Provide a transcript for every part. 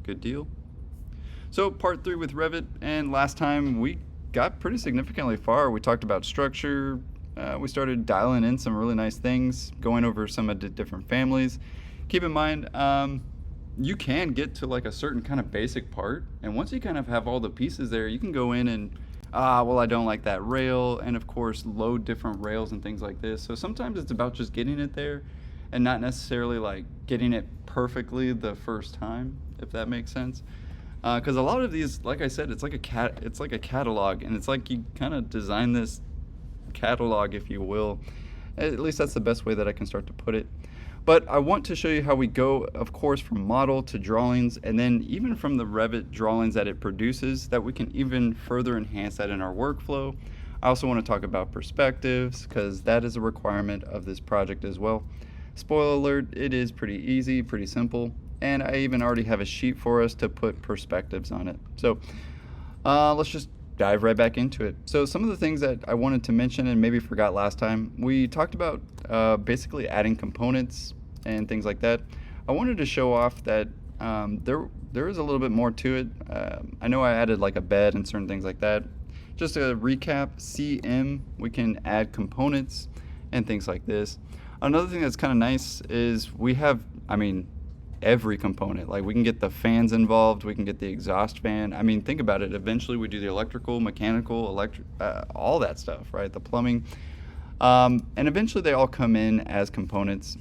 Good deal. So part 3 with Revit, and last time we got pretty significantly far. We talked about structure. We started dialing in some really nice things, going over some of the different families. Keep in mind, you can get to like a certain kind of basic part, and once you kind of have all the pieces there, you can go in and well, I don't like that rail, and of course load different rails and things like this. So sometimes it's about just getting it there and not necessarily like getting it perfectly the first time, if that makes sense. Because a lot of these, like I said, it's like a catalog, and it's like you kind of design this catalog, if you will. At least that's the best way that I can start to put it. But I want to show you how we go, of course, from model to drawings, and then even from the Revit drawings that it produces, that we can even further enhance that in our workflow. I also want to talk about perspectives, because that is a requirement of this project as well. Spoiler alert, it is pretty easy, pretty simple, and I even already have a sheet for us to put perspectives on it. So let's just dive right back into it. So some of the things that I wanted to mention and maybe forgot last time, we talked about basically adding components and things like that. I wanted to show off that there is a little bit more to it. I know I added like a bed and certain things like that. Just to recap, CM, we can add components and things like this. Another thing that's kind of nice is we have, every component. Like we can get the fans involved, we can get the exhaust fan. I mean, think about it. Eventually we do the electrical, mechanical, all that stuff, right? The plumbing. And eventually they all come in as components.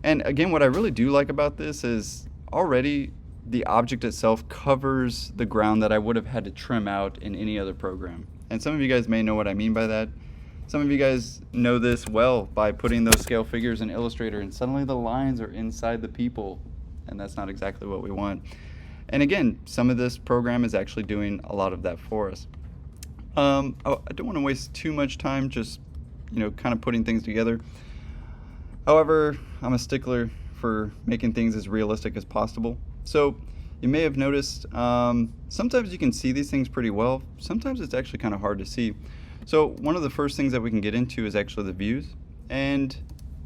And again, what I really do like about this is already the object itself covers the ground that I would have had to trim out in any other program. And some of you guys may know what I mean by that. Some of you guys know this well by putting those scale figures in Illustrator, and suddenly the lines are inside the people, and that's not exactly what we want. And again, some of this program is actually doing a lot of that for us. I don't want to waste too much time just kind of putting things together. However, I'm a stickler for making things as realistic as possible. So you may have noticed sometimes you can see these things pretty well. Sometimes it's actually kind of hard to see. So one of the first things that we can get into is actually the views. And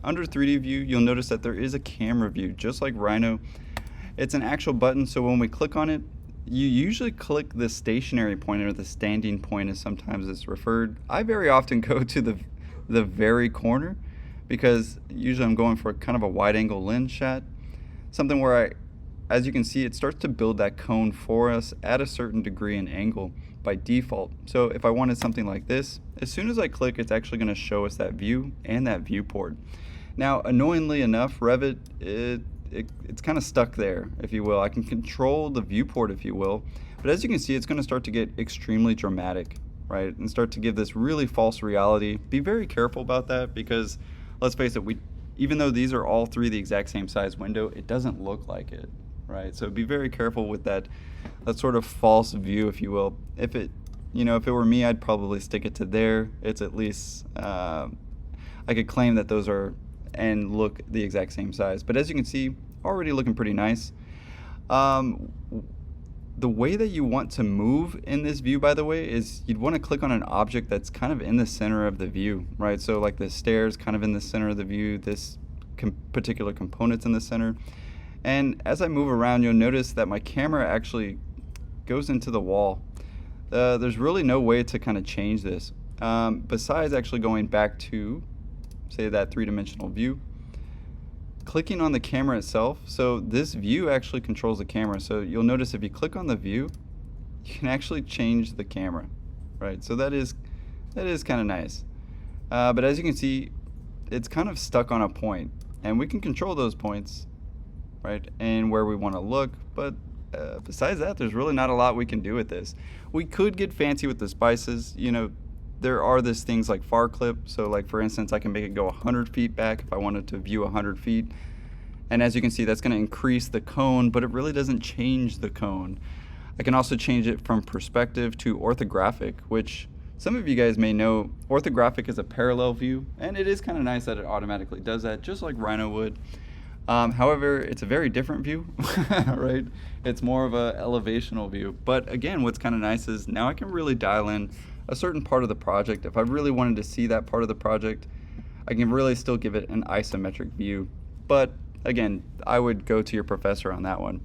under 3D view, you'll notice that there is a camera view, just like Rhino. It's an actual button, so when we click on it, you usually click the stationary point, or the standing point as sometimes it's referred. I very often go to the very corner, because usually I'm going for kind of a wide angle lens shot. Something where as you can see, it starts to build that cone for us at a certain degree and angle by default. So if I wanted something like this, as soon as I click, it's actually going to show us that view and that viewport. Now, annoyingly enough, Revit, it's kind of stuck there, if you will. I can control the viewport, if you will, but as you can see, it's going to start to get extremely dramatic, right, and start to give this really false reality. Be very careful about that, because let's face it, even though these are all three the exact same size window, it doesn't look like it, right? So be very careful with that sort of false view, if you will. If it were me, I'd probably stick it to there. It's at least I could claim that those are and look the exact same size. But as you can see, already looking pretty nice. The way that you want to move in this view, by the way, is you'd want to click on an object that's kind of in the center of the view, right? So like the stairs kind of in the center of the view, this particular component's in the center. And as I move around, you'll notice that my camera actually goes into the wall. There's really no way to kind of change this besides actually going back to, say, that three-dimensional view, clicking on the camera itself. So this view actually controls the camera. So you'll notice if you click on the view, you can actually change the camera, right? So that is kind of nice. But as you can see, it's kind of stuck on a point, and we can control those points, right, and where we want to look. But besides that, there's really not a lot we can do with this. We could get fancy with the spices. There are these things like far clip. So like, for instance, I can make it go 100 feet back if I wanted to view 100 feet. And as you can see, that's going to increase the cone, but it really doesn't change the cone. I can also change it from perspective to orthographic, which some of you guys may know. Orthographic is a parallel view, and it is kind of nice that it automatically does that, just like Rhino would. However, it's a very different view, right? It's more of a elevational view. But again, what's kind of nice is now I can really dial in a certain part of the project. If I really wanted to see that part of the project, I can really still give it an isometric view. But again, I would go to your professor on that one.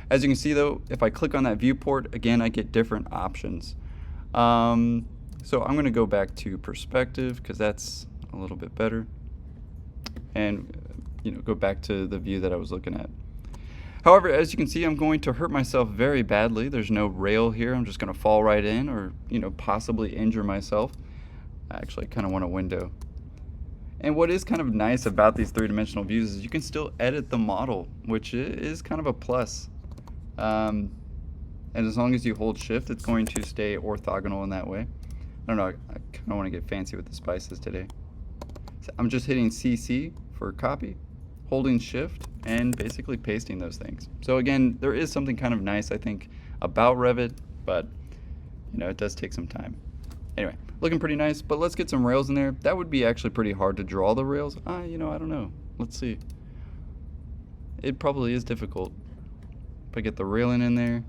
As you can see though, if I click on that viewport, again, I get different options. So I'm gonna go back to perspective because that's a little bit better. And go back to the view that I was looking at. However, as you can see, I'm going to hurt myself very badly. There's no rail here. I'm just gonna fall right in or possibly injure myself. I actually kind of want a window. And what is kind of nice about these three-dimensional views is you can still edit the model, which is kind of a plus. And as long as you hold shift, it's going to stay orthogonal in that way. I don't know, I kind of want to get fancy with the spices today. So I'm just hitting CC for copy, holding shift, and basically pasting those things. So again, there is something kind of nice, I think, about Revit, but it does take some time. Anyway, looking pretty nice, but let's get some rails in there. That would be actually pretty hard to draw the rails. I don't know. Let's see. It probably is difficult. If I get the railing in there,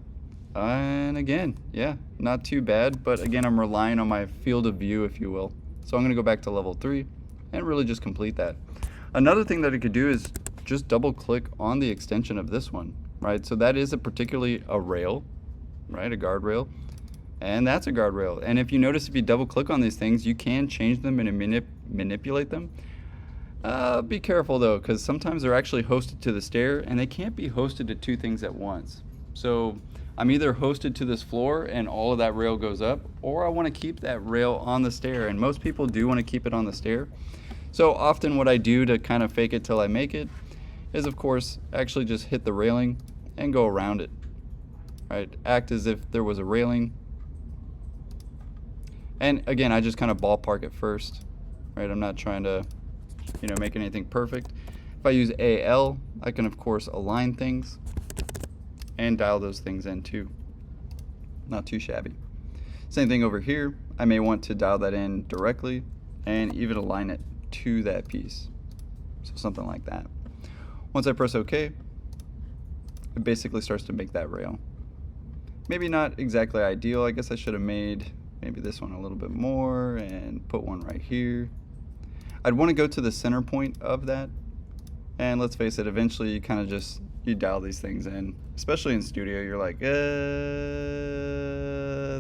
and again, yeah, not too bad, but again, I'm relying on my field of view, if you will. So I'm gonna go back to level 3 and really just complete that. Another thing that I could do is just double click on the extension of this one, right? So that is particularly a rail, right? A guardrail. And that's a guardrail. And if you notice, if you double click on these things, you can change them and manipulate them. Be careful though, because sometimes they're actually hosted to the stair and they can't be hosted to two things at once. So I'm either hosted to this floor and all of that rail goes up, or I want to keep that rail on the stair, and most people do want to keep it on the stair. So often what I do to kind of fake it till I make it is, of course, actually just hit the railing and go around it, right? Act as if there was a railing. And again, I just kind of ballpark it first, right? I'm not trying to, make anything perfect. If I use AL, I can of course align things and dial those things in too. Not too shabby. Same thing over here. I may want to dial that in directly and even align it to that piece. So something like that. Once I press OK, it basically starts to make that rail. Maybe not exactly ideal. I guess I should have made maybe this one a little bit more and put one right here. I'd want to go to the center point of that, and let's face it, eventually you kind of just dial these things in, especially in studio. You're like,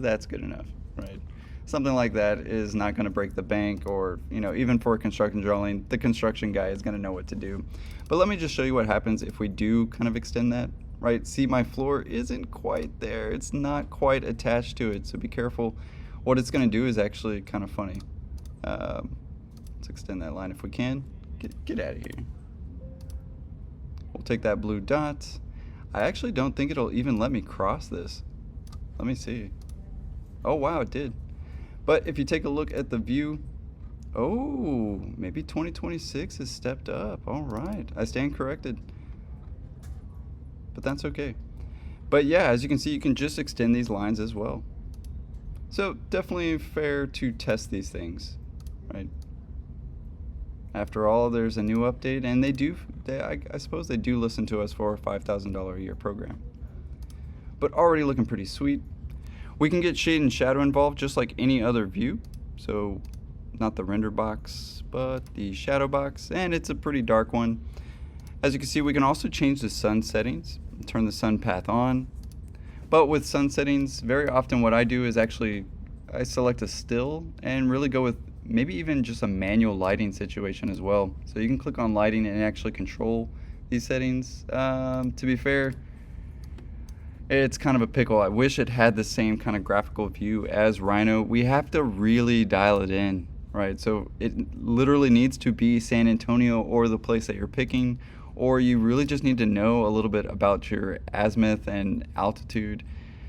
that's good enough, right? Something like that is not going to break the bank, or even for a construction drawing, the construction guy is going to know what to do. But let me just show you what happens if we do kind of extend that. Right, see, my floor isn't quite there. It's not quite attached to it, so be careful. What it's going to do is actually kind of funny. Let's extend that line if we can. Get out of here. We'll take that blue dot. I actually don't think it'll even let me cross this. Let me see. Oh wow, it did. But if you take a look at the view, oh, maybe 2026 has stepped up. All right, I stand corrected. But that's okay. But yeah, as you can see, you can just extend these lines as well. So definitely fair to test these things, right? After all, there's a new update, and I suppose they do listen to us for a $5,000 a year program. But already looking pretty sweet. We can get shade and shadow involved just like any other view. So not the render box, but the shadow box, and it's a pretty dark one. As you can see, we can also change the sun settings, turn the sun path on. But with sun settings, very often what I do is actually I select a still and really go with maybe even just a manual lighting situation as well. So you can click on lighting and actually control these settings. To be fair, it's kind of a pickle. I wish it had the same kind of graphical view as Rhino. We have to really dial it in, right? So it literally needs to be San Antonio or the place that you're picking, or you really just need to know a little bit about your azimuth and altitude.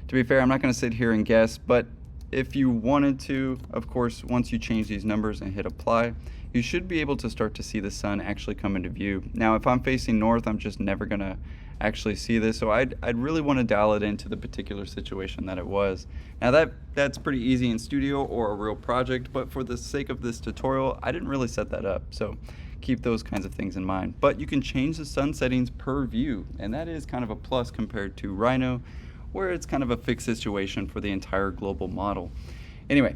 To be fair, I'm not going to sit here and guess, but if you wanted to, of course, once you change these numbers and hit apply, you should be able to start to see the sun actually come into view. Now, if I'm facing north, I'm just never going to actually see this, so I'd really want to dial it into the particular situation that it was. Now that's pretty easy in studio or a real project, but for the sake of this tutorial, I didn't really set that up, so keep those kinds of things in mind. But you can change the sun settings per view, and that is kind of a plus compared to Rhino, where it's kind of a fixed situation for the entire global model. Anyway,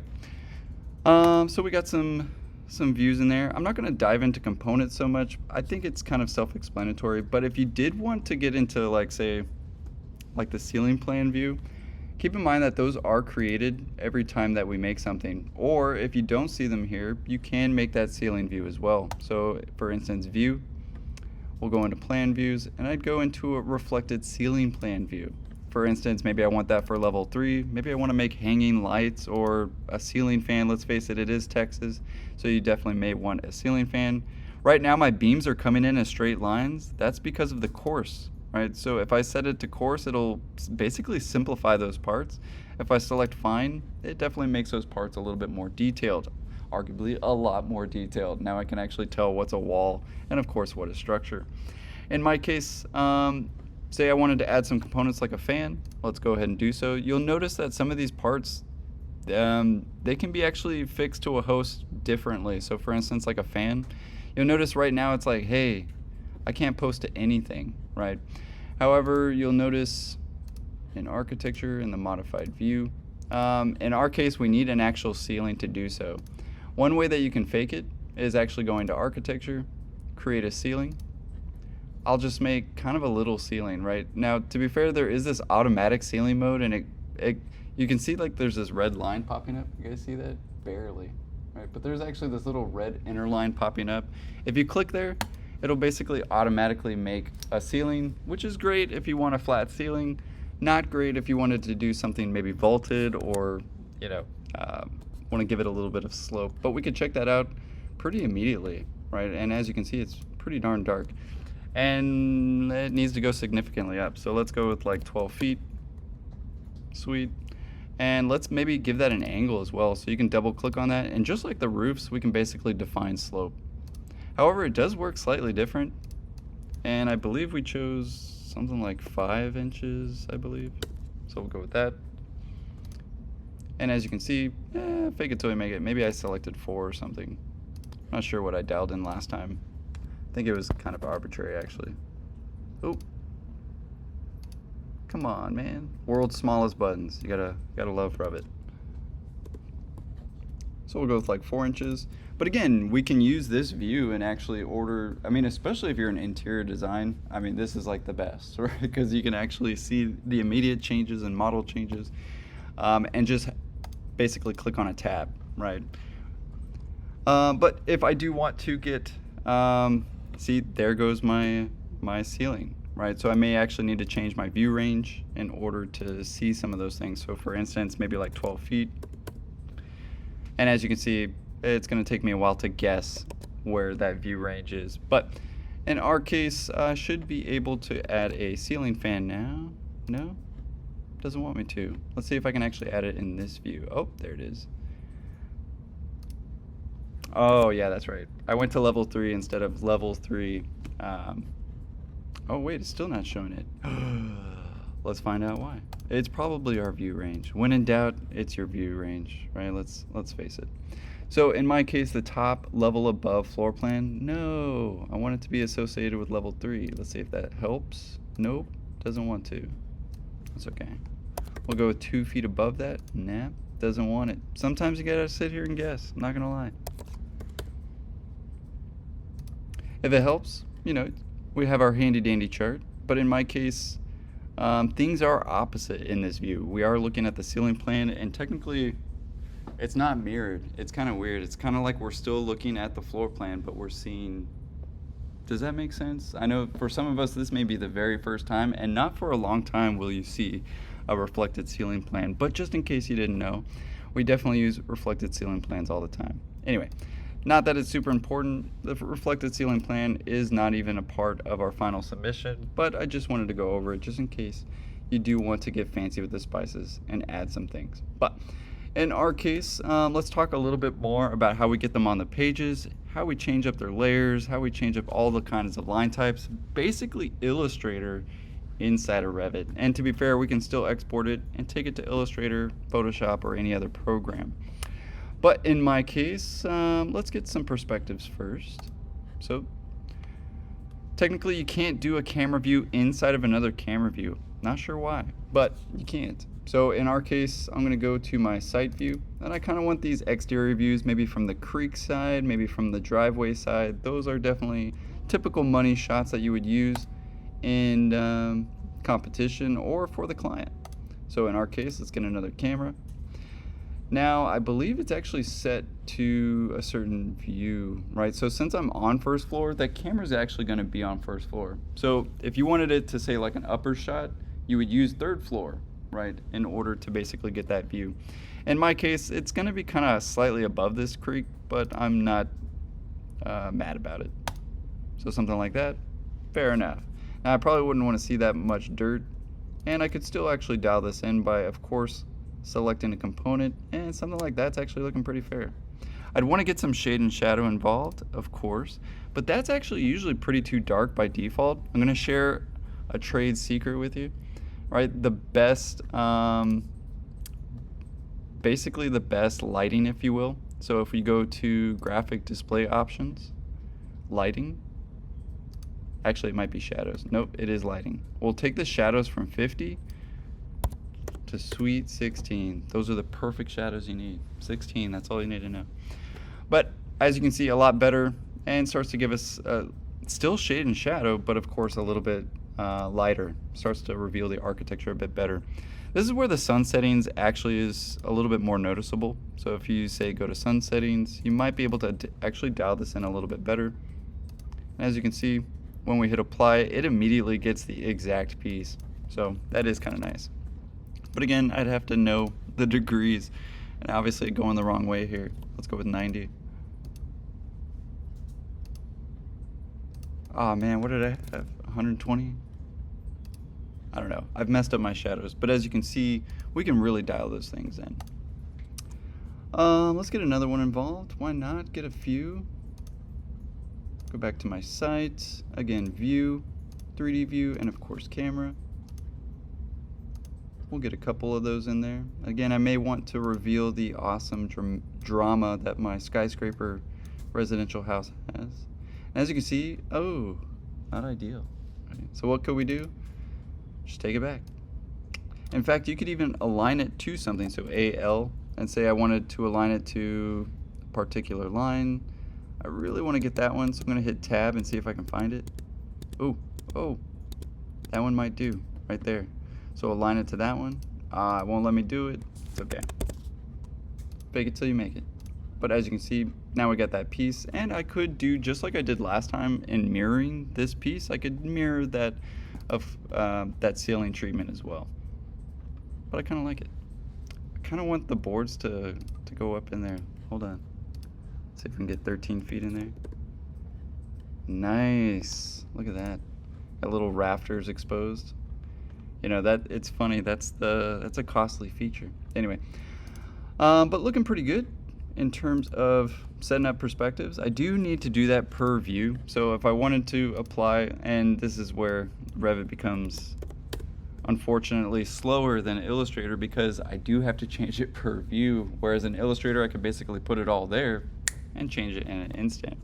so we got some views in there. I'm not going to dive into components so much. I think it's kind of self-explanatory, but if you did want to get into, like, say, like the ceiling plan view, keep in mind that those are created every time that we make something. Or if you don't see them here, you can make that ceiling view as well. So for instance, view, we'll go into plan views, and I'd go into a reflected ceiling plan view. For instance, maybe I want that for level 3. Maybe I want to make hanging lights or a ceiling fan. Let's face it, it is Texas, so you definitely may want a ceiling fan. Right now my beams are coming in as straight lines. That's because of the coarse, right? So if I set it to coarse, it'll basically simplify those parts. If I select fine, it definitely makes those parts a little bit more detailed, arguably a lot more detailed. Now I can actually tell what's a wall and of course what is structure. In my case, say I wanted to add some components like a fan. Let's go ahead and do so. You'll notice that some of these parts, they can be actually fixed to a host differently. So for instance, like a fan, you'll notice right now it's like, hey, I can't post to anything, right? However, you'll notice in architecture, in the modified view, in our case, we need an actual ceiling to do so. One way that you can fake it is actually going to architecture, create a ceiling. I'll just make kind of a little ceiling, right? Now, to be fair, there is this automatic ceiling mode, and you can see like there's this red line popping up. You guys see that? Barely, right? But there's actually this little red inner line popping up. If you click there, it'll basically automatically make a ceiling, which is great if you want a flat ceiling. Not great if you wanted to do something maybe vaulted or, you know, want to give it a little bit of slope. But we could check that out pretty immediately, right? And as you can see, it's pretty darn dark. And it needs to go significantly up. So let's go with like 12 feet. Sweet. And let's maybe give that an angle as well. So you can double click on that. And just like the roofs, we can basically define slope. However, it does work slightly different. And I believe we chose something like 5 inches, I believe. So we'll go with that. And as you can see, fake it till you make it. Maybe I selected 4 or something. Not sure what I dialed in last time. I think it was kind of arbitrary, actually. Oh, come on, man! World's smallest buttons. You gotta love Revit. So we'll go with like 4 inches. But again, we can use this view and actually order. I mean, especially if you're in interior design. I mean, this is like the best, right? Because you can actually see the immediate changes and model changes, and just basically click on a tab, right? But if I do want to get see, there goes my ceiling, right? So I may actually need to change my view range in order to see some of those things. So for instance, maybe like 12 feet. And as you can see, it's going to take me a while to guess where that view range is. But in our case, I should be able to add a ceiling fan now. No? Doesn't want me to. Let's see if I can actually add it in this view. Oh, there it is. Oh, yeah, that's right. I went to level 3 instead of level 3. Oh, wait, it's still not showing it. Let's find out why. It's probably our view range. When in doubt, it's your view range, right? Let's face it. So in my case, the top level above floor plan, no. I want it to be associated with level 3. Let's see if that helps. Nope, doesn't want to. That's okay. We'll go with 2 feet above that. Nah, doesn't want it. Sometimes you gotta sit here and guess. I'm not gonna lie. If it helps, you know, we have our handy dandy chart, but in my case, things are opposite in this view. We are looking at the ceiling plan, and technically it's not mirrored. It's kind of weird. It's kind of like we're still looking at the floor plan, but we're seeing, does that make sense? I know for some of us this may be the very first time, and not for a long time will you see a reflected ceiling plan, but just in case you didn't know, we definitely use reflected ceiling plans all the time. Anyway, not that it's super important. The reflected ceiling plan is not even a part of our final submission, but I just wanted to go over it just in case you do want to get fancy with the spices and add some things. But in our case, let's talk a little bit more about how we get them on the pages, how we change up their layers, how we change up all the kinds of line types, basically Illustrator inside of Revit. And to be fair, we can still export it and take it to Illustrator, Photoshop, or any other program. But in my case, let's get some perspectives first. So technically you can't do a camera view inside of another camera view. Not sure why, but you can't. So in our case, I'm gonna go to my site view, and I kind of want these exterior views, maybe from the creek side, maybe from the driveway side. Those are definitely typical money shots that you would use in competition, or for the client. So in our case, let's get another camera. Now, I believe it's actually set to a certain view, right? So since I'm on first floor, that camera is actually going to be on first floor. So if you wanted it to say like an upper shot, you would use third floor, right, in order to basically get that view. In my case, it's going to be kind of slightly above this creek, but I'm not mad about it. So something like that, fair enough. Now, I probably wouldn't want to see that much dirt, and I could still actually dial this in by, of course, selecting a component, and something like that's actually looking pretty fair. I'd want to get some shade and shadow involved, of course, but that's actually usually pretty too dark by default. I'm going to share a trade secret with you, right? The best, basically the best lighting, if you will. So if we go to graphic display options, lighting, actually it might be shadows. Nope, it is lighting. We'll take the shadows from 50 to sweet 16. Those are the perfect shadows you need. 16, that's all you need to know. But as you can see, a lot better, and starts to give us still shade and shadow, but of course a little bit lighter. Starts to reveal the architecture a bit better. This is where the sun settings actually is a little bit more noticeable. So if you say go to sun settings, you might be able to actually dial this in a little bit better. And as you can see, when we hit apply, it immediately gets the exact piece. So that is kind of nice. But again, I'd have to know the degrees, and obviously going the wrong way here. Let's go with 90. Oh man, what did I have? 120? I don't know. I've messed up my shadows, but as you can see, we can really dial those things in. Let's get another one involved. Why not? Get a few. Go back to my sites. Again, view, 3D view, and of course camera. We'll get a couple of those in there. Again, I may want to reveal the awesome drama that my skyscraper residential house has. And as you can see, oh, not ideal. Right? So what could we do? Just take it back. In fact, you could even align it to something. So AL, and say I wanted to align it to a particular line. I really want to get that one, so I'm going to hit tab and see if I can find it. Oh, that one might do right there. So align it to that one. It won't let me do it. It's okay. Fake it till you make it. But as you can see, now we got that piece, and I could do just like I did last time in mirroring this piece. I could mirror that of that ceiling treatment as well. But I kind of like it. I kind of want the boards to go up in there. Hold on. See if we can get 13 feet in there. Nice. Look at that. Got little rafters exposed. You know, that it's funny, that's a costly feature. Anyway, but looking pretty good in terms of setting up perspectives. I do need to do that per view. So if I wanted to apply, and this is where Revit becomes unfortunately slower than Illustrator, because I do have to change it per view, whereas in Illustrator I could basically put it all there and change it in an instant.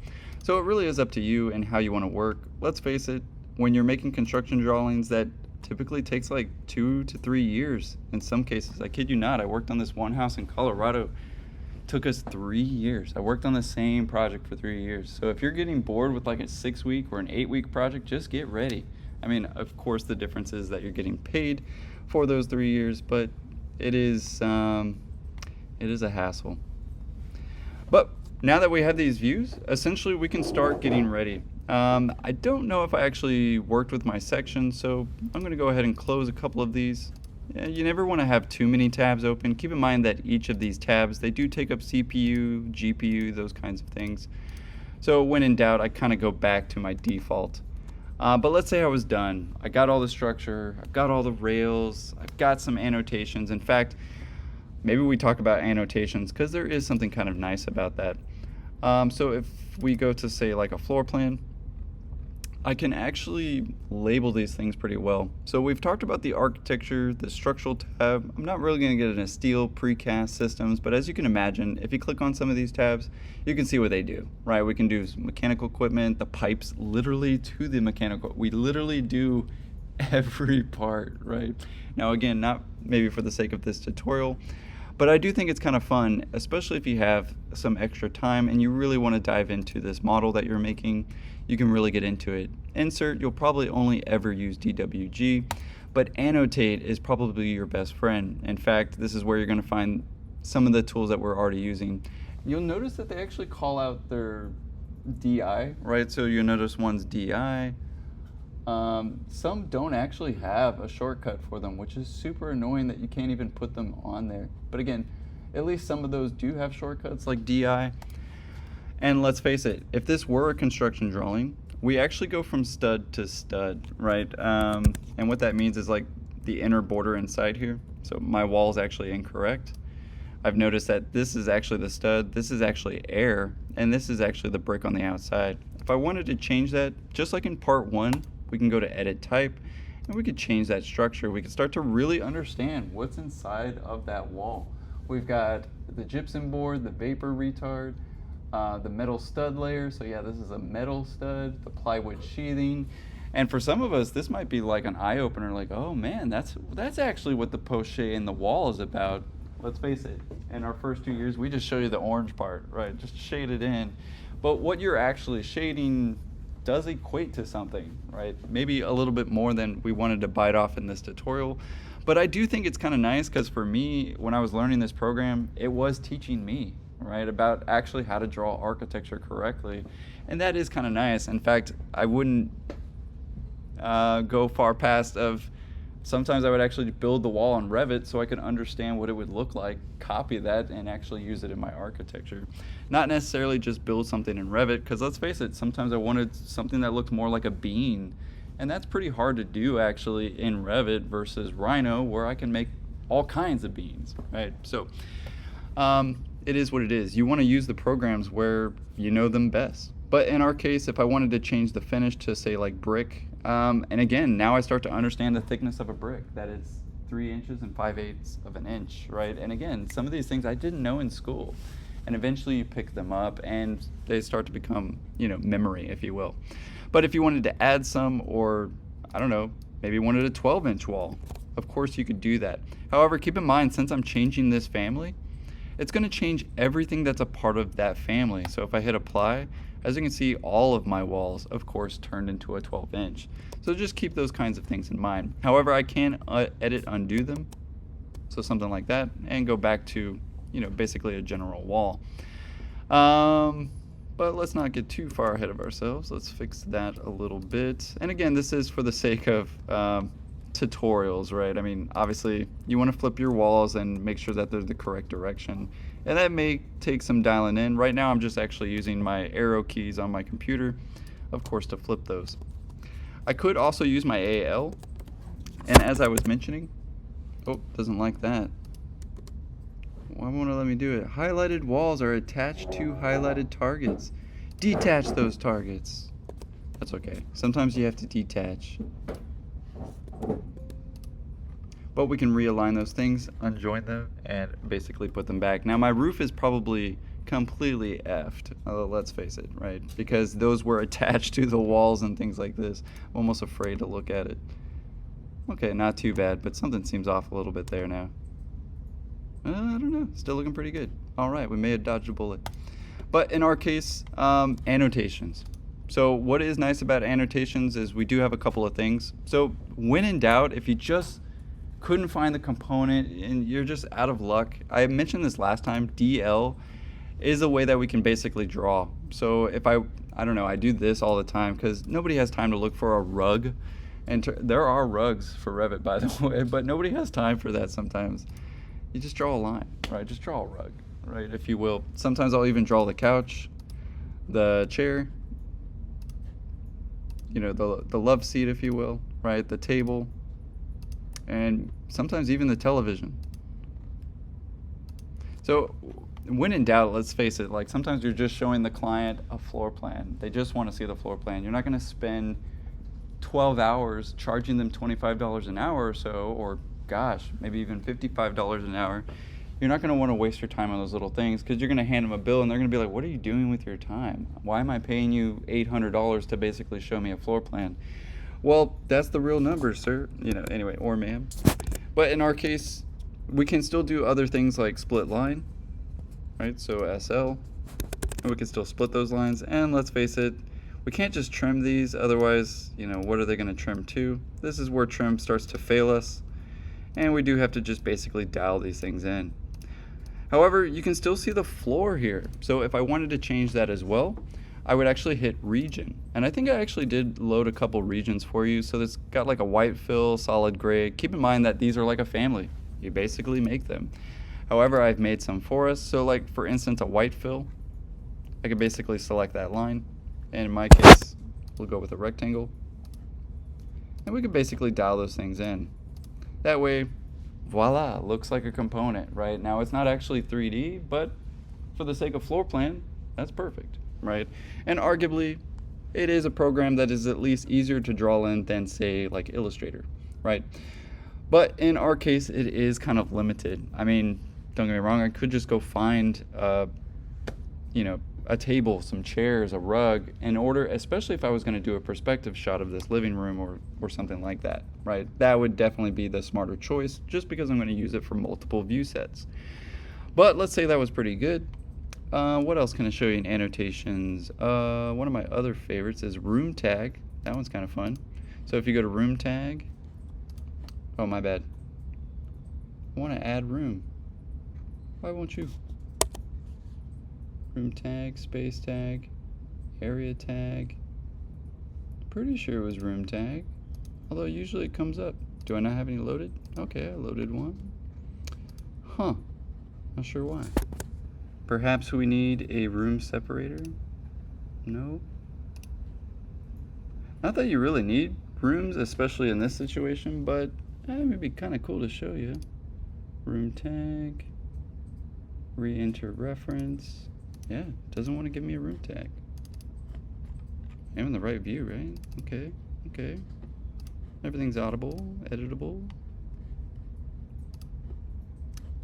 So it really is up to you and how you want to work. Let's face it, when you're making construction drawings, that typically takes like 2 to 3 years in some cases. I kid you not. I worked on this one house in Colorado. It took us 3 years. I worked on the same project for 3 years. So if you're getting bored with like a 6-week or an 8-week project, just get ready. I mean, of course, the difference is that you're getting paid for those 3 years, but it is a hassle. But now that we have these views, essentially we can start getting ready. I don't know if I actually worked with my sections, so I'm going to go ahead and close a couple of these. You never want to have too many tabs open. Keep in mind that each of these tabs, they do take up CPU, GPU, those kinds of things. So when in doubt, I kind of go back to my default. But let's say I was done. I got all the structure, I've got all the rails, I've got some annotations. In fact, maybe we talk about annotations because there is something kind of nice about that. So if we go to say like a floor plan, I can actually label these things pretty well. So we've talked about the architecture, the structural tab. I'm not really going to get into steel precast systems, but as you can imagine, if you click on some of these tabs, you can see what they do, right? We can do mechanical equipment, the pipes literally to the mechanical. We literally do every part, right? Now again, not maybe for the sake of this tutorial, but I do think it's kind of fun, especially if you have some extra time and you really want to dive into this model that you're making. You can really get into it. Insert, you'll probably only ever use DWG, but annotate is probably your best friend. In fact, this is where you're going to find some of the tools that we're already using. You'll notice that they actually call out their DI, right? So you'll notice one's DI. Some don't actually have a shortcut for them, which is super annoying that you can't even put them on there. But again, at least some of those do have shortcuts like DI. And let's face it, if this were a construction drawing, we actually go from stud to stud, right? And what that means is like the inner border inside here. So my wall is actually incorrect. I've noticed that this is actually the stud, this is actually air, and this is actually the brick on the outside. If I wanted to change that, just like in part 1, we can go to edit type, and we could change that structure. We could start to really understand what's inside of that wall. We've got the gypsum board, the vapor retard, the metal stud layer. So yeah, this is a metal stud, the plywood sheathing. And for some of us, this might be like an eye-opener, like, oh man, that's actually what the post in the wall is about. Let's face it, in our first 2 years, we just show you the orange part, right? Just shade it in. But what you're actually shading does equate to something, right? Maybe a little bit more than we wanted to bite off in this tutorial. But I do think it's kind of nice because for me, when I was learning this program, it was teaching me, right, about actually how to draw architecture correctly. And that is kind of nice. In fact, I wouldn't go far past of sometimes I would actually build the wall on Revit so I could understand what it would look like, copy that, and actually use it in my architecture. Not necessarily just build something in Revit, because let's face it, sometimes I wanted something that looked more like a bean, and that's pretty hard to do actually in Revit versus Rhino, where I can make all kinds of beans, right? So it is what it is. You want to use the programs where you know them best. But in our case, if I wanted to change the finish to say like brick, and again, now I start to understand the thickness of a brick, that it's 3 inches and 5/8 of an inch, right? And again, some of these things I didn't know in school, and eventually you pick them up and they start to become, you know, memory, if you will. But if you wanted to add some, or I don't know, maybe wanted a 12-inch wall, of course you could do that. However, keep in mind, since I'm changing this family, it's going to change everything that's a part of that family. So if I hit apply, as you can see, all of my walls, of course, turned into a 12-inch. So just keep those kinds of things in mind. However, I can edit undo them, so something like that, and go back to, you know, basically a general wall. But let's not get too far ahead of ourselves. Let's fix that a little bit. And again, this is for the sake of tutorials, right? I mean, obviously you want to flip your walls and make sure that they're the correct direction, and that may take some dialing in. Right now I'm just actually using my arrow keys on my computer, of course, to flip those. I could also use my AL, and as I was mentioning, oh, doesn't like that. Why won't it let me do it? Highlighted walls are attached to highlighted targets. Detach those targets. That's okay. Sometimes you have to detach. But we can realign those things, unjoin them, and basically put them back. Now my roof is probably completely effed, let's face it, right? Because those were attached to the walls and things like this. I'm almost afraid to look at it. Okay, not too bad, but something seems off a little bit there now. I don't know, still looking pretty good. All right, we may have dodged a bullet. But in our case, annotations. So what is nice about annotations is we do have a couple of things. So when in doubt, if you just couldn't find the component and you're just out of luck, I mentioned this last time, DL is a way that we can basically draw. So if I don't know, I do this all the time because nobody has time to look for a rug. And there are rugs for Revit, by the way, but nobody has time for that sometimes. You just draw a line, right? Just draw a rug, right, if you will. Sometimes I'll even draw the couch, the chair, you know, the love seat, if you will, right, the table, and sometimes even the television. So when in doubt, let's face it, like sometimes you're just showing the client a floor plan. They just want to see the floor plan. You're not going to spend 12 hours charging them $25 an hour or so, or gosh, maybe even $55 an hour. You're not going to want to waste your time on those little things because you're going to hand them a bill and they're going to be like, what are you doing with your time? Why am I paying you $800 to basically show me a floor plan? Well, that's the real number, sir. You know, anyway, or ma'am. But in our case, we can still do other things like split line, right? So SL, and we can still split those lines. And let's face it, We can't just trim these, otherwise, what are they going to trim to? This is where trim starts to fail us, and we do have to just basically dial these things in. However, you can still see the floor here. So if I wanted to change that as well, I would actually hit region. And I think I actually did load a couple regions for you. So it's got like a white fill, solid gray. Keep in mind that these are like a family. You basically make them. However, I've made some for us. So like for instance, a white fill, I could basically select that line. And in my case, we'll go with a rectangle. And we could basically dial those things in. That way, voila, looks like a component, right? Now it's not actually 3D, but for the sake of floor plan, that's perfect, right? And arguably, it is a program that is at least easier to draw in than say like Illustrator, right? But in our case, it is kind of limited. I mean, don't get me wrong, I could just go find, a table, some chairs, a rug, in order, especially if I was going to do a perspective shot of this living room or something like that, right? That would definitely be the smarter choice, just because I'm going to use it for multiple view sets. But let's say that was pretty good. What else can I show you in annotations? One of my other favorites is room tag. That one's kind of fun. So if you go to room tag, oh my bad, I want to add room. Why won't you? Room tag, space tag, area tag. Pretty sure it was room tag, although usually it comes up. Do I not have any loaded? Okay, I loaded one. Huh, not sure why. Perhaps we need a room separator? No? Not that you really need rooms, especially in this situation, but it would be kind of cool to show you. Room tag, re-enter reference. Yeah, doesn't want to give me a room tag. I'm in the right view, right? Okay. Everything's audible, editable.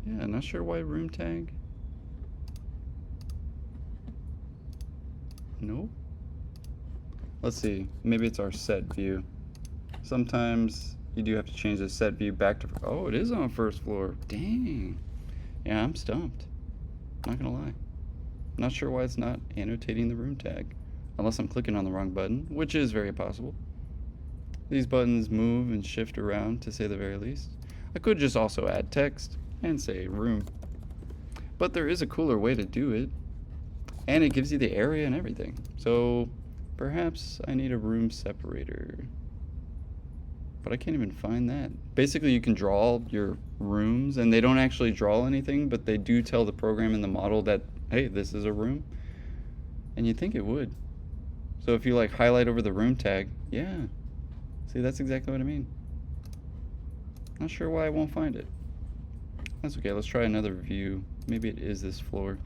Yeah, not sure why room tag. Nope. Let's see, maybe it's our set view. Sometimes you do have to change the set view back to, oh, it is on first floor. Dang. Yeah, I'm stumped. Not gonna lie. Not sure why it's not annotating the room tag, unless I'm clicking on the wrong button, which is very possible. These buttons move and shift around, to say the very least. I could just also add text and say room. But there is a cooler way to do it, and it gives you the area and everything. So perhaps I need a room separator. But I can't even find that. Basically, you can draw your rooms, and they don't actually draw anything, but they do tell the program in the model that, hey, this is a room. And you'd think it would. So if you like highlight over the room tag, yeah. See, that's exactly what I mean. Not sure why I won't find it. That's okay, let's try another view. Maybe it is this floor.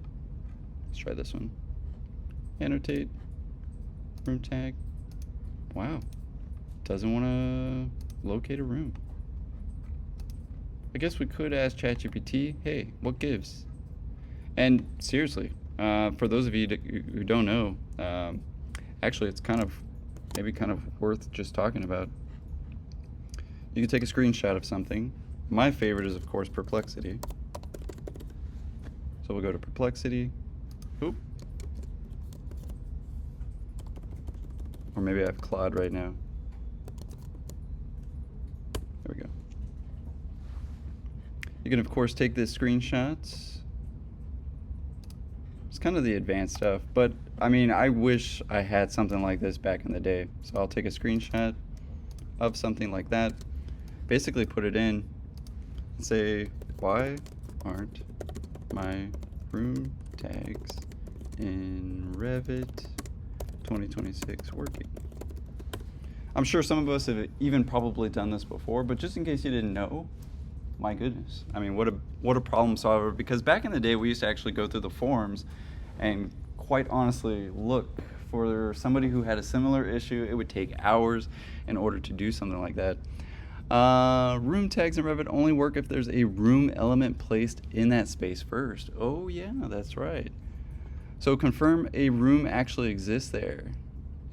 Let's try this one. Annotate, room tag. Wow, doesn't want to locate a room. I guess we could ask ChatGPT, hey, what gives? And seriously, for those of you who don't know, actually it's maybe kind of worth just talking about. You can take a screenshot of something. My favorite is, of course, Perplexity. So we'll go to Perplexity. Oop. Or maybe I have Claude right now. There we go. You can, of course, take this screenshots. It's kind of the advanced stuff, but I mean, I wish I had something like this back in the day. So I'll take a screenshot of something like that, basically put it in, and say, why aren't my room tags in Revit 2026 working? I'm sure some of us have even probably done this before, but just in case you didn't know, my goodness. I mean, what a problem solver, because back in the day we used to actually go through the forums and quite honestly look for somebody who had a similar issue. It would take hours in order to do something like that. Room tags in Revit only work if there's a room element placed in that space first. Oh yeah, that's right. So confirm a room actually exists there.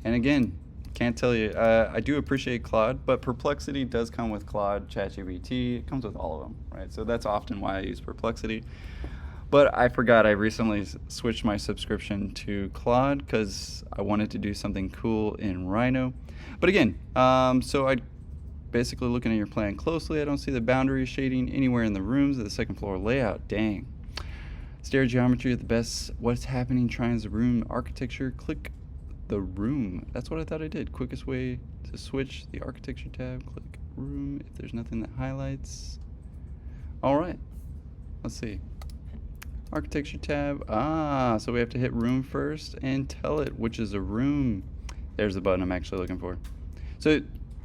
And again, can't tell you, I do appreciate Claude, but Perplexity does come with Claude, ChatGPT, it comes with all of them, right? So that's often why I use Perplexity. But I forgot I recently switched my subscription to Claude because I wanted to do something cool in Rhino. But again, so I basically looking at your plan closely, I don't see the boundary shading anywhere in the rooms of the second floor layout. Dang. Stair geometry at the best. What's happening? Tries the room architecture. Click the room. That's what I thought I did. Quickest way to switch the architecture tab. Click room if there's nothing that highlights. All right. Let's see. Architecture tab. So we have to hit room first and tell it which is a room. There's the button I'm actually looking for. So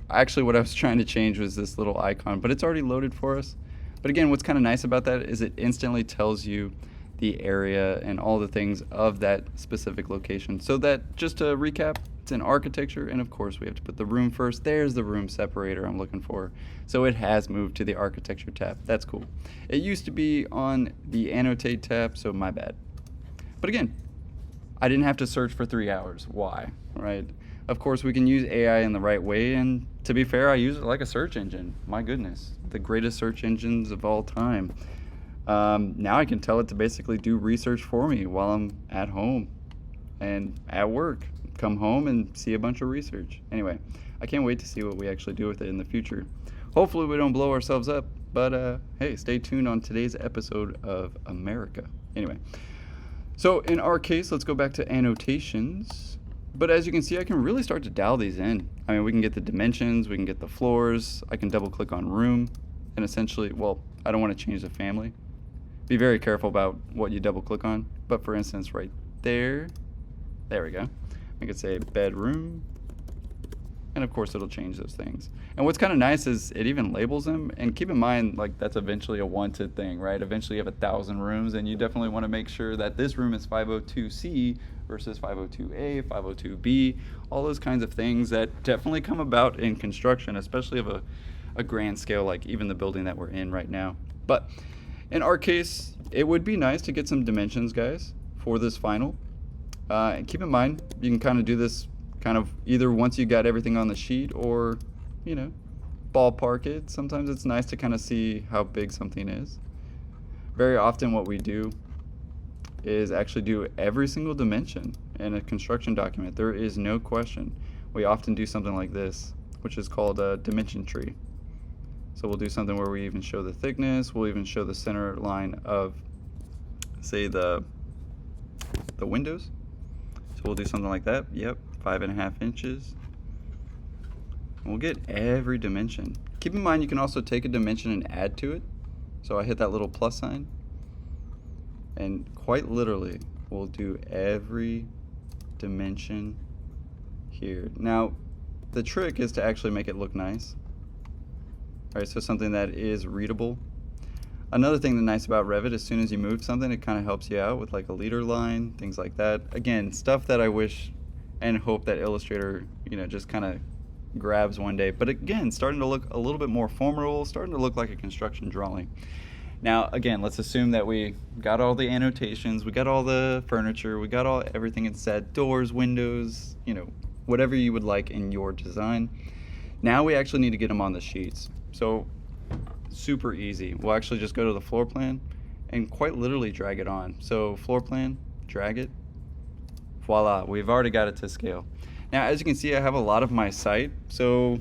actually what I was trying to change was this little icon, but it's already loaded for us. But again, what's kind of nice about that is it instantly tells you the area and all the things of that specific location. So that, just to recap, it's in architecture, and of course we have to put the room first. There's the room separator I'm looking for. So it has moved to the architecture tab. That's cool. It used to be on the annotate tab, so my bad. But again, I didn't have to search for 3 hours. Why, right? Of course, we can use AI in the right way, and to be fair, I use it like a search engine. My goodness, the greatest search engines of all time. Now I can tell it to basically do research for me while I'm at home and at work. Come home and see a bunch of research. Anyway, I can't wait to see what we actually do with it in the future. Hopefully we don't blow ourselves up, but hey, stay tuned on today's episode of America. Anyway, so in our case, let's go back to annotations. But as you can see, I can really start to dial these in. I mean, we can get the dimensions, we can get the floors, I can double click on room, and essentially, well, I don't want to change the family. Be very careful about what you double click on. But for instance, right there we go. I could say bedroom, and of course it'll change those things. And what's kind of nice is it even labels them, and keep in mind, like, that's eventually a wanted thing, right? Eventually you have 1,000 rooms, and you definitely want to make sure that this room is 502C versus 502A, 502B, all those kinds of things that definitely come about in construction, especially of a grand scale like even the building that we're in right now. But in our case, it would be nice to get some dimensions, guys, for this final. And keep in mind, you can kind of do this kind of either once you got everything on the sheet, or, you know, ballpark it. Sometimes it's nice to kind of see how big something is. Very often what we do is actually do every single dimension in a construction document. There is no question. We often do something like this, which is called a dimension tree. So we'll do something where we even show the thickness, we'll even show the center line of, say, the windows. So we'll do something like that. Yep, 5.5 inches. And we'll get every dimension. Keep in mind, you can also take a dimension and add to it. So I hit that little plus sign, and quite literally, we'll do every dimension here. Now, the trick is to actually make it look nice. All right, so something that is readable. Another thing that's nice about Revit, as soon as you move something, it kind of helps you out with like a leader line, things like that. Again, stuff that I wish and hope that Illustrator, you know, just kind of grabs one day. But again, starting to look a little bit more formidable, starting to look like a construction drawing. Now, again, let's assume that we got all the annotations, we got all the furniture, we got everything in set, doors, windows, you know, whatever you would like in your design. Now we actually need to get them on the sheets. So super easy. We'll actually just go to the floor plan and quite literally drag it on. So floor plan, drag it, voila, we've already got it to scale. Now, as you can see, I have a lot of my site, so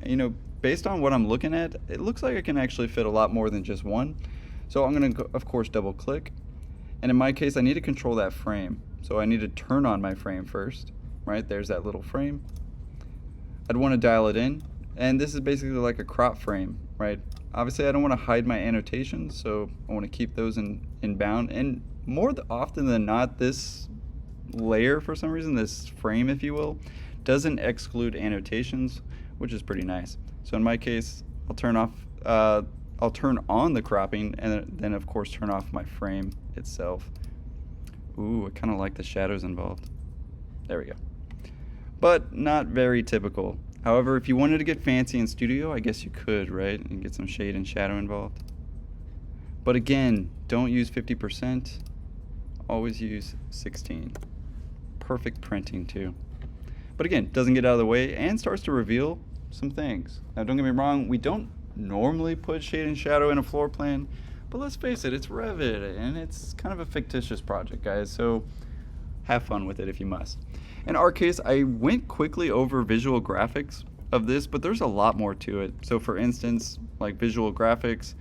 you know, based on what I'm looking at, it looks like I can actually fit a lot more than just one. So I'm going to, of course, double click, and in my case, I need to control that frame. So I need to turn on my frame first, right? There's that little frame. I'd want to dial it in, and this is basically like a crop frame, right? Obviously, I don't want to hide my annotations, so I want to keep those in bound. And more often than not, this layer, for some reason, this frame, if you will, doesn't exclude annotations, which is pretty nice. So in my case, I'll turn on the cropping, and then of course turn off my frame itself. Ooh, I kind of like the shadows involved. There we go. But not very typical. However, if you wanted to get fancy in Studio, I guess you could, right? And get some shade and shadow involved. But again, don't use 50%. Always use 16. Perfect printing too. But again, doesn't get out of the way and starts to reveal some things. Now, don't get me wrong, we don't normally put shade and shadow in a floor plan, But let's face it, it's Revit, and it's kind of a fictitious project, guys, so have fun with it if you must. In our case, I went quickly over visual graphics of this, but there's a lot more to it. So for instance, like visual graphics,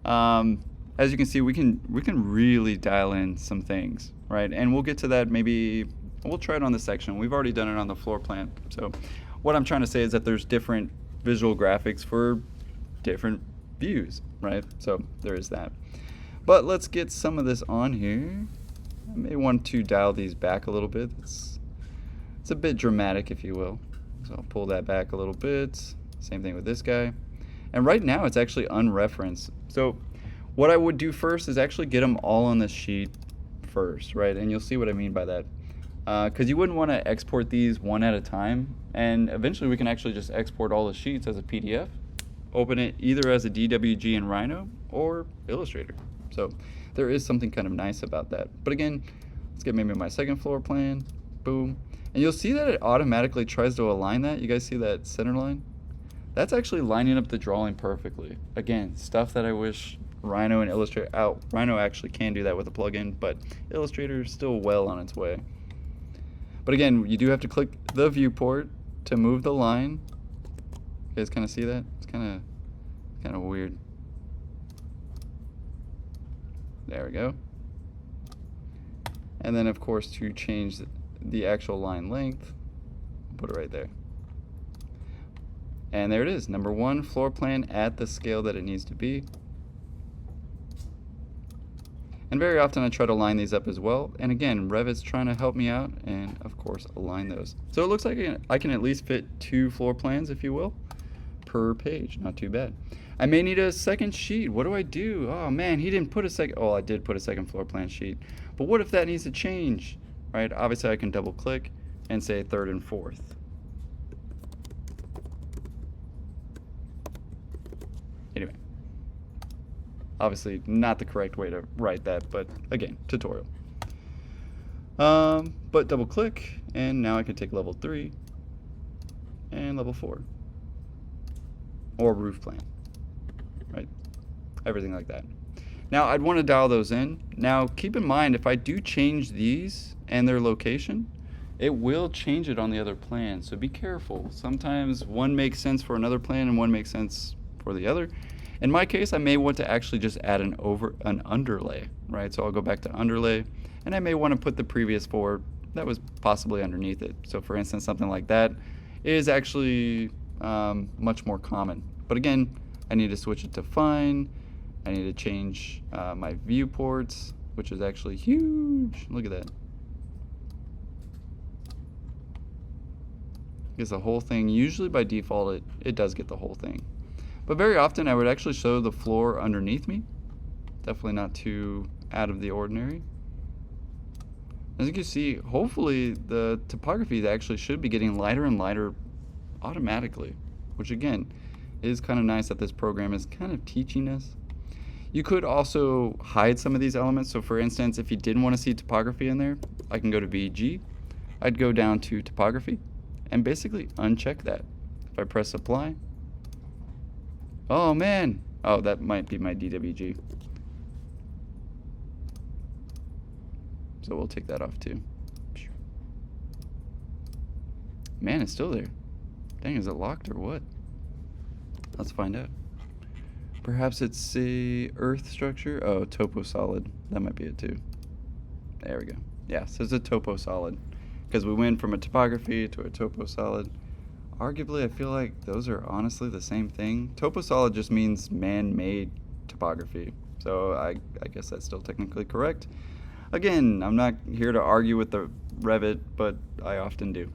as you can see, we can really dial in some things, right? And we'll get to that maybe, we'll try it on this section. We've already done it on the floor plan. So what I'm trying to say is that there's different visual graphics for different views, right? So there is that. But let's get some of this on here. I may want to dial these back a little bit. It's a bit dramatic, if you will. So I'll pull that back a little bit. Same thing with this guy. And right now it's actually unreferenced. So what I would do first is actually get them all on the sheet first, right? And you'll see what I mean by that. Because you wouldn't want to export these one at a time. And eventually we can actually just export all the sheets as a PDF. Open it either as a DWG in Rhino or Illustrator. So there is something kind of nice about that. But again, let's get maybe my second floor plan. Boom. And you'll see that it automatically tries to align that. You guys see that center line? That's actually lining up the drawing perfectly. Again, stuff that I wish Rhino and Illustrator, Rhino actually can do that with a plugin, but Illustrator is still well on its way. But again, you do have to click the viewport to move the line. You guys kind of see that? It's kind of weird. There we go. And then of course to change the actual line length, put it right there. And there it is, number 1 floor plan at the scale that it needs to be. And very often I try to line these up as well. And again, Revit's trying to help me out and of course align those. So it looks like I can at least fit 2 floor plans, if you will, per page. Not too bad. I may need a second sheet. What do I do? Oh man, he didn't put a second. Oh, I did put a second floor plan sheet. But what if that needs to change? Right? Obviously I can double click and say 3rd and 4th. Anyway, obviously not the correct way to write that, but again, tutorial. But double click, and now I can take level 3 and level 4, or roof plan, right? Everything like that. Now I'd want to dial those in. Now keep in mind, if I do change these and their location, it will change it on the other plan, so be careful. Sometimes one makes sense for another plan and one makes sense for the other. In my case, I may want to actually just add an underlay, right? So I'll go back to underlay, and I may want to put the previous 4 that was possibly underneath it. So for instance, something like that is actually much more common. But again, I need to switch it to fine. I need to change my viewports, which is actually huge. Look at that. Gets the whole thing. Usually by default, it does get the whole thing. But very often I would actually show the floor underneath me. Definitely not too out of the ordinary. As you can see, hopefully the topography actually should be getting lighter and lighter automatically, which again is kind of nice that this program is kind of teaching us. You could also hide some of these elements. So for instance, if you didn't want to see topography in there, I can go to VG. I'd go down to topography and basically uncheck that. If I press apply, oh man, oh that might be my DWG. So we'll take that off too. Man, it's still there. Dang, is it locked or what? Let's find out. Perhaps it's a earth structure. Oh, topo solid. That might be it too. There we go. Yeah, so it's a topo solid. Because we went from a topography to a topo solid. Arguably, I feel like those are honestly the same thing. Topo solid just means man-made topography. So I guess that's still technically correct. Again, I'm not here to argue with the Revit, but I often do.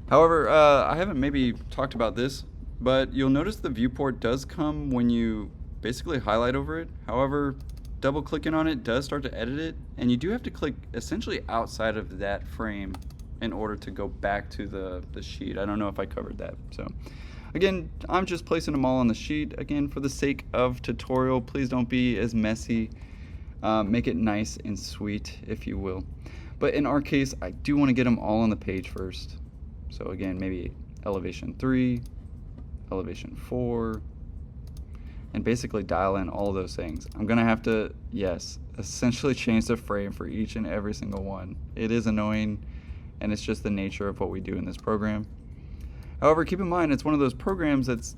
However, I haven't maybe talked about this, but you'll notice the viewport does come when you basically highlight over it. However, double clicking on it does start to edit it, and you do have to click essentially outside of that frame in order to go back to the sheet. I don't know if I covered that. So again, I'm just placing them all on the sheet. Again, for the sake of tutorial, please don't be as messy. Make it nice and sweet, if you will. But in our case, I do want to get them all on the page first. So again, maybe elevation 3, elevation 4, and basically dial in all of those things. I'm gonna have to, yes, essentially change the frame for each and every single one. It is annoying, and it's just the nature of what we do in this program. However, keep in mind, it's one of those programs that's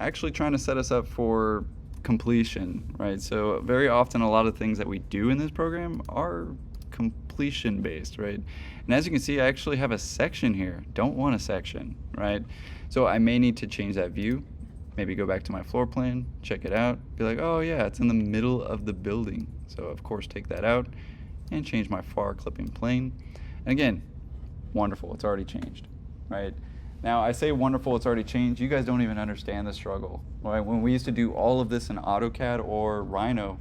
actually trying to set us up for completion, right? So very often a lot of things that we do in this program are completion based, right? And as you can see, I actually have a section here. Don't want a section, right? So I may need to change that view, maybe go back to my floor plan, check it out, be like, oh yeah, it's in the middle of the building. So of course take that out and change my far clipping plane. And again, wonderful, it's already changed, right? Now I say wonderful, it's already changed. You guys don't even understand the struggle, right? When we used to do all of this in AutoCAD or Rhino,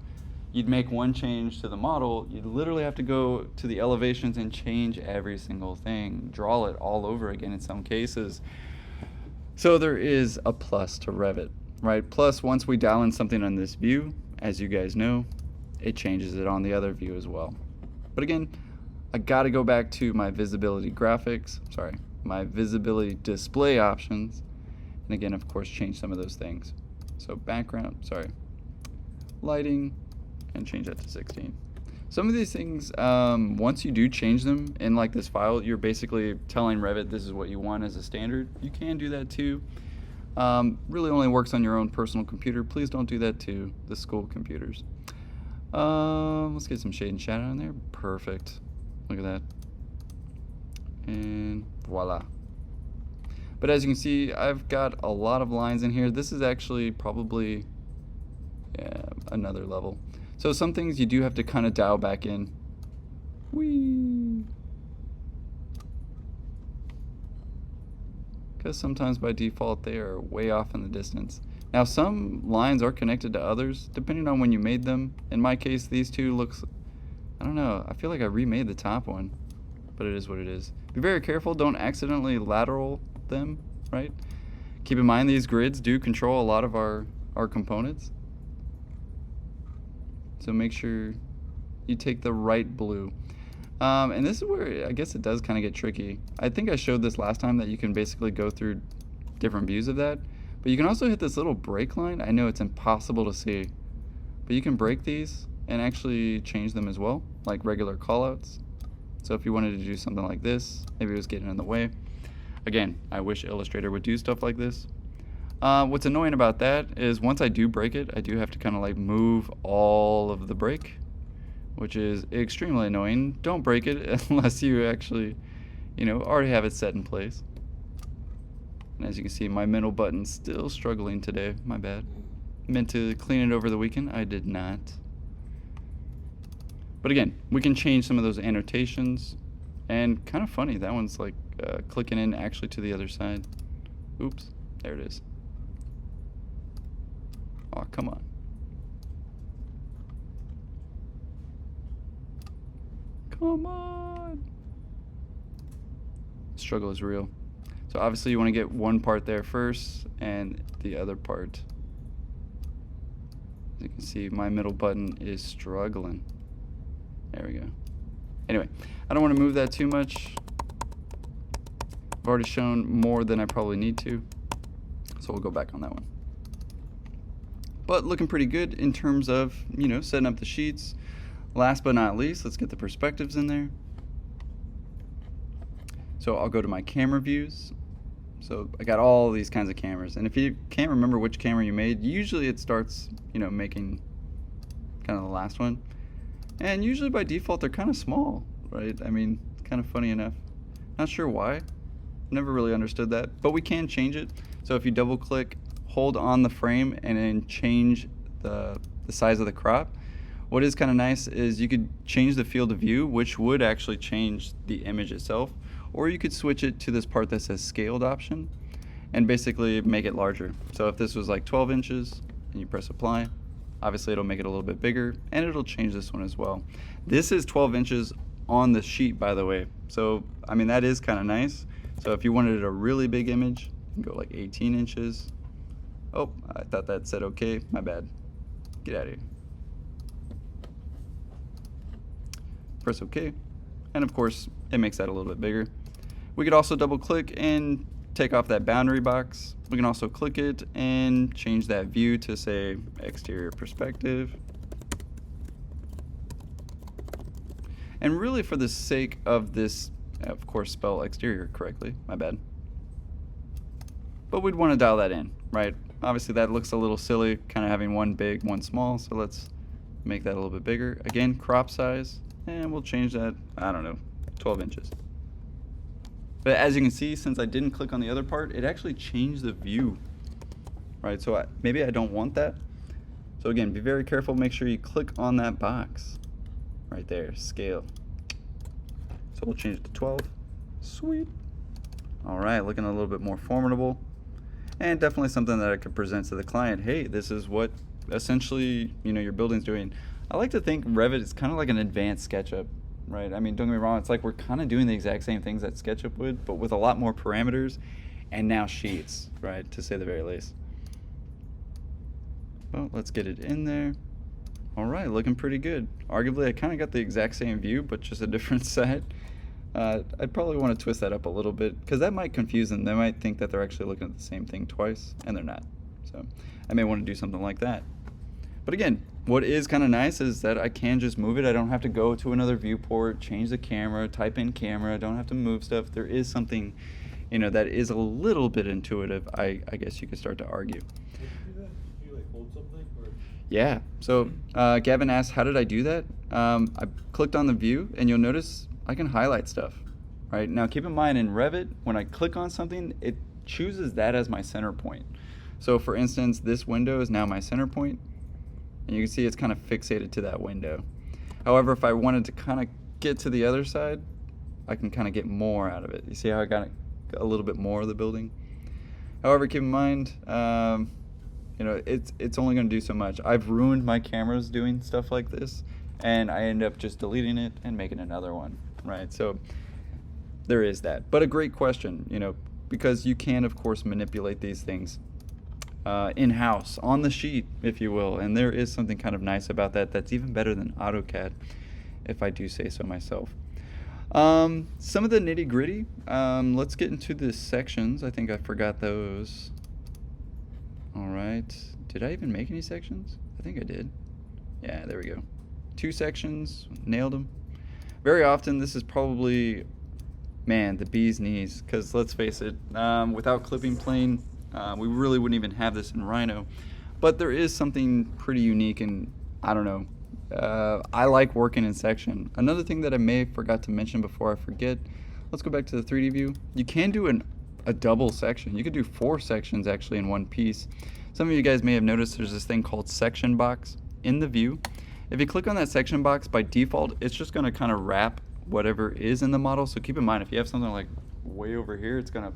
you'd make one change to the model, you'd literally have to go to the elevations and change every single thing, draw it all over again in some cases. So there is a plus to Revit, right? Plus, once we dial in something on this view, as you guys know, it changes it on the other view as well. But again, I gotta go back to my visibility graphics, my visibility display options, and again, of course, change some of those things. So background, lighting, and change that to 16. Some of these things, once you do change them in like this file, you're basically telling Revit this is what you want as a standard. You can do that too. Really only works on your own personal computer. Please don't do that to the school computers. Let's get some shade and shadow in there. Perfect. Look at that. And voila. But as you can see, I've got a lot of lines in here. This is actually probably another level. So some things you do have to kind of dial back in. Whee! Because sometimes by default they are way off in the distance. Now some lines are connected to others depending on when you made them. In my case, these two looks, I don't know, I feel like I remade the top one, but it is what it is. Be very careful, don't accidentally lateral them, right? Keep in mind these grids do control a lot of our components. So make sure you take the right blue. And this is where I guess it does kind of get tricky. I think I showed this last time that you can basically go through different views of that. But you can also hit this little break line. I know it's impossible to see. But you can break these and actually change them as well, like regular callouts. So if you wanted to do something like this, maybe it was getting in the way. Again, I wish Illustrator would do stuff like this. What's annoying about that is once I do break it, I do have to kind of like move all of the break, which is extremely annoying. Don't break it unless you actually, already have it set in place. And as you can see, my middle button's still struggling today. My bad. Meant to clean it over the weekend. I did not. But again, we can change some of those annotations. And kind of funny, that one's like clicking in actually to the other side. Oops, there it is. Oh, come on. Come on. Struggle is real. So obviously you want to get one part there first and the other part. As you can see, my middle button is struggling. There we go. Anyway, I don't want to move that too much. I've already shown more than I probably need to. So we'll go back on that one. But looking pretty good in terms of, setting up the sheets. Last but not least, let's get the perspectives in there. So I'll go to my camera views. So I got all these kinds of cameras. And if you can't remember which camera you made, usually it starts, making kind of the last one. And usually by default, they're kind of small, right? I mean, it's kind of funny enough. Not sure why. Never really understood that. But we can change it. So if you double click, hold on the frame and then change the size of the crop. What is kind of nice is you could change the field of view, which would actually change the image itself, or you could switch it to this part that says scaled option and basically make it larger. So if this was like 12 inches and you press apply, obviously it'll make it a little bit bigger and it'll change this one as well. This is 12 inches on the sheet, by the way. So, I mean, that is kind of nice. So if you wanted a really big image, you can go like 18 inches. Oh, I thought that said okay. My bad. Get out of here. Press OK. And of course, it makes that a little bit bigger. We could also double click and take off that boundary box. We can also click it and change that view to say exterior perspective. And really for the sake of this, of course, spell exterior correctly, my bad. But we'd want to dial that in, right? Obviously that looks a little silly, kind of having one big, one small, so let's make that a little bit bigger. Again, crop size, and we'll change that, I don't know, 12 inches. But as you can see, since I didn't click on the other part, it actually changed the view, right? So maybe I don't want that. So again, be very careful, make sure you click on that box right there, scale. So we'll change it to 12, sweet. All right, looking a little bit more formidable. And definitely something that I could present to the client. Hey, this is what essentially, you know, your building's doing. I like to think Revit is kind of like an advanced SketchUp, right? I mean, don't get me wrong, it's like we're kind of doing the exact same things that SketchUp would, but with a lot more parameters and now sheets, right, to say the very least. Well, let's get it in there. All right, looking pretty good. Arguably, I kind of got the exact same view, but just a different side. I'd probably want to twist that up a little bit because that might confuse them. They might think that they're actually looking at the same thing twice, and they're not. So I may want to do something like that. But again, what is kind of nice is that I can just move it. I don't have to go to another viewport, change the camera, type in camera. I don't have to move stuff. There is something, you know, that is a little bit intuitive, I guess you could start to argue. Did you do that? Did you like hold something? Or? Yeah, so Gavin asked, how did I do that? I clicked on the view, and you'll notice I can highlight stuff, right? Now keep in mind in Revit, when I click on something, it chooses that as my center point. So for instance, this window is now my center point, and you can see it's kind of fixated to that window. However, if I wanted to kind of get to the other side, I can kind of get more out of it. You see how I got a little bit more of the building? However, keep in mind, you know, it's only going to do so much. I've ruined my cameras doing stuff like this, and I end up just deleting it and making another one, right? So there is that. But a great question, you know, because you can, of course, manipulate these things in-house, on the sheet, if you will, and there is something kind of nice about that that's even better than AutoCAD, if I do say so myself. Some of the nitty-gritty, let's get into the sections. I think I forgot those. All right, did I even make any sections? I think I did. Yeah, there we go. 2 sections, nailed them. Very often this is probably, man, the bee's knees, because let's face it, without clipping plane, we really wouldn't even have this in Rhino. But there is something pretty unique, and I don't know, I like working in section. Another thing that I may have forgot to mention before I forget, let's go back to the 3D view. You can do a double section. You could do 4 sections actually in one piece. Some of you guys may have noticed there's this thing called section box in the view. If you click on that section box, by default, it's just going to kind of wrap whatever is in the model. So keep in mind, if you have something like way over here, it's going to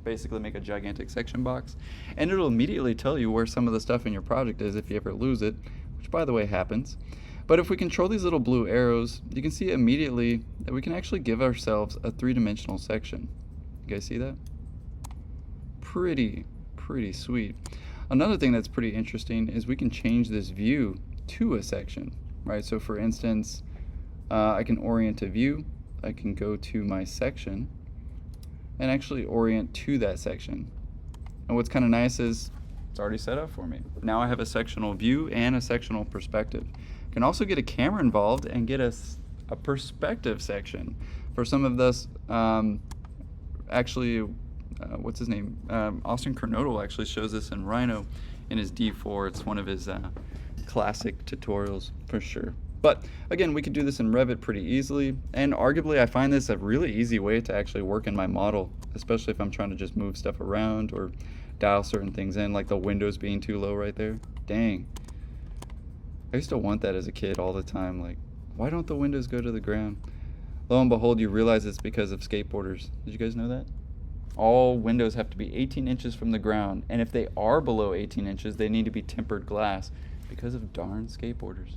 basically make a gigantic section box. And it'll immediately tell you where some of the stuff in your project is if you ever lose it, which by the way happens. But if we control these little blue arrows, you can see immediately that we can actually give ourselves a 3-dimensional section. You guys see that? Pretty sweet. Another thing that's pretty interesting is we can change this view to a section, right? So for instance, I can orient a view, I can go to my section and actually orient to that section. And what's kind of nice is it's already set up for me. Now I have a sectional view and a sectional perspective. I can also get a camera involved and get a perspective section. For some of this, actually, what's his name? Austin Kernodle actually shows this in Rhino in his D4. It's one of his classic tutorials for sure. But again, we could do this in Revit pretty easily, and arguably I find this a really easy way to actually work in my model, especially if I'm trying to just move stuff around or dial certain things in, like the windows being too low right there. Dang. I used to want that as a kid all the time, like, why don't the windows go to the ground? Lo and behold, you realize it's because of skateboarders. Did you guys know that? All windows have to be 18 inches from the ground, and if they are below 18 inches, they need to be tempered glass because of darn skateboarders.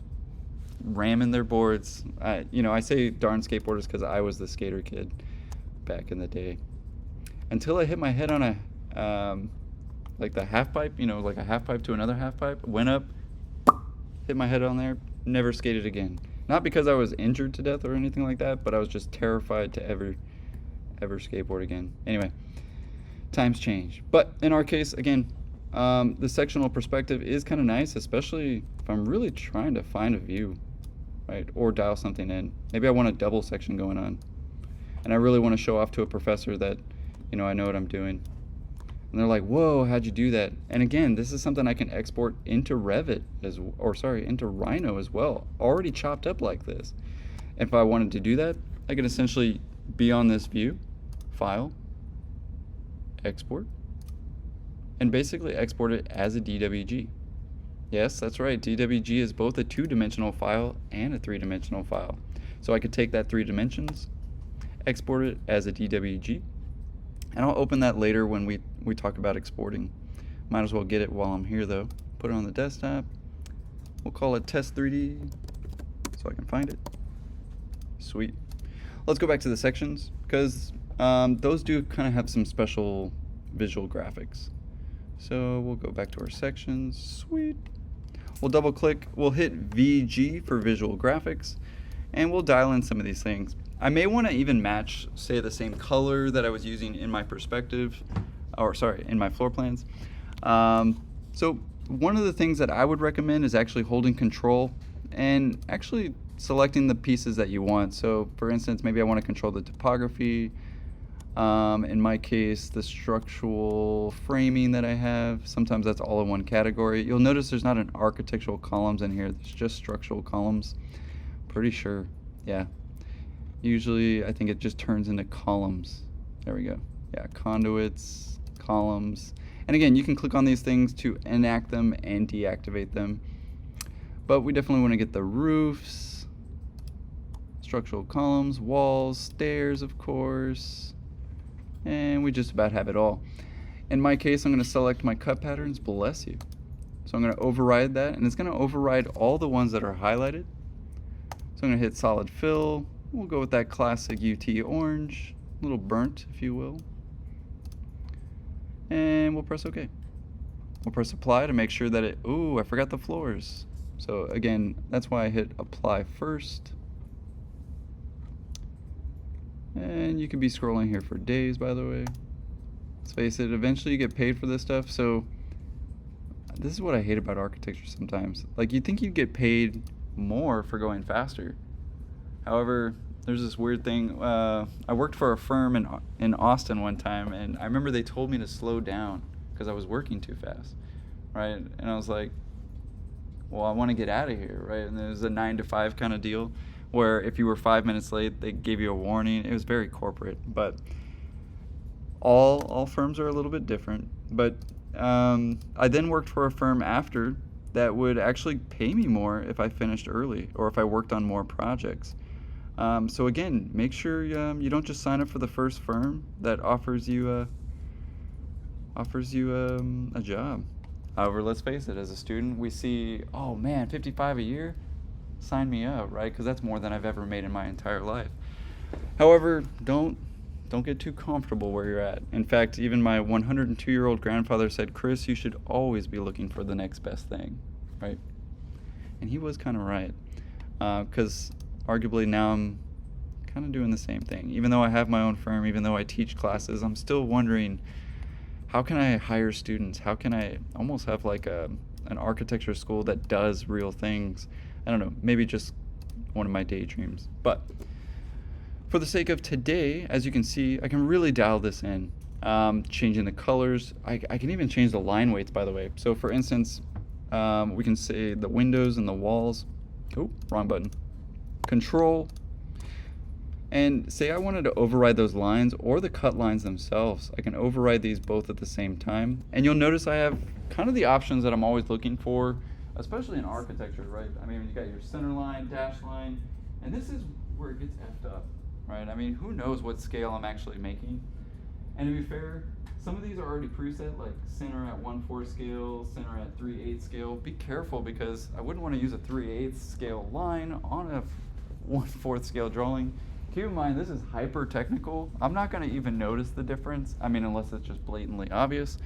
Ramming their boards. You know, I say darn skateboarders because I was the skater kid back in the day. Until I hit my head on a, like the half pipe, you know, like a half pipe to another half pipe, went up, hit my head on there, never skated again. Not because I was injured to death or anything like that, but I was just terrified to ever skateboard again. Anyway, times change. But in our case, again, the sectional perspective is kind of nice, especially if I'm really trying to find a view, right? Or dial something in. Maybe I want a double section going on. And I really want to show off to a professor that, I know what I'm doing. And they're like, whoa, how'd you do that? And again, this is something I can export into Revit, into Rhino as well, already chopped up like this. If I wanted to do that, I could essentially be on this view, File, Export, and basically export it as a DWG. Yes, that's right, DWG is both a 2-dimensional file and a 3-dimensional file. So I could take that 3 dimensions, export it as a DWG, and I'll open that later when we talk about exporting. Might as well get it while I'm here though. Put it on the desktop. We'll call it Test 3D so I can find it. Sweet. Let's go back to the sections because those do kind of have some special visual graphics. So we'll go back to our sections. Sweet. We'll double click. We'll hit VG for visual graphics and we'll dial in some of these things. I may want to even match, say, the same color that I was using in my perspective, in my floor plans. So one of the things that I would recommend is actually holding control and actually selecting the pieces that you want. So for instance, maybe I want to control the topography. In my case, the structural framing that I have. Sometimes that's all in one category. You'll notice there's not an architectural columns in here. There's just structural columns. Pretty sure, yeah. Usually, I think it just turns into columns. There we go. Yeah, conduits, columns. And again, you can click on these things to enact them and deactivate them. But we definitely want to get the roofs, structural columns, walls, stairs, of course. And we just about have it all. In my case, I'm going to select my cut patterns, bless you. So I'm going to override that, and it's going to override all the ones that are highlighted. So I'm going to hit solid fill. We'll go with that classic UT orange, a little burnt, if you will. And we'll press OK. We'll press apply to make sure that I forgot the floors. So again, that's why I hit apply first. And you can be scrolling here for days, by the way. Let's face it, eventually you get paid for this stuff. So this is what I hate about architecture sometimes. Like, you'd think you'd get paid more for going faster. However, there's this weird thing. I worked for a firm in Austin one time, and I remember they told me to slow down because I was working too fast, right? And I was like, well, I want to get out of here, right? And it was a 9 to 5 kind of deal where if you were 5 minutes late, they gave you a warning. It was very corporate, but all firms are a little bit different. But I then worked for a firm after that would actually pay me more if I finished early or if I worked on more projects. So again, make sure you don't just sign up for the first firm that offers you a job. However, let's face it, as a student, we see, oh man, 55 a year, sign me up, right? Because that's more than I've ever made in my entire life. However, don't get too comfortable where you're at. In fact, even my 102-year-old grandfather said, Chris, you should always be looking for the next best thing, right? And he was kind of right, because arguably now I'm kind of doing the same thing. Even though I have my own firm, even though I teach classes, I'm still wondering, how can I hire students? How can I almost have like an architecture school that does real things? I don't know, maybe just one of my daydreams. But for the sake of today, as you can see, I can really dial this in. Changing the colors. I can even change the line weights, by the way. So for instance, we can say the windows and the walls. Oh, wrong button. Control. And say I wanted to override those lines or the cut lines themselves. I can override these both at the same time. And you'll notice I have kind of the options that I'm always looking for, especially in architecture, right? I mean, you got your center line, dash line, and this is where it gets effed up, right? I mean, who knows what scale I'm actually making? And to be fair, some of these are already preset, like center at 1/4 scale, center at 3/8 scale. Be careful, because I wouldn't want to use a 3/8 scale line on a 1/4 scale drawing. Keep in mind, this is hyper technical. I'm not going to even notice the difference. I mean, unless it's just blatantly obvious.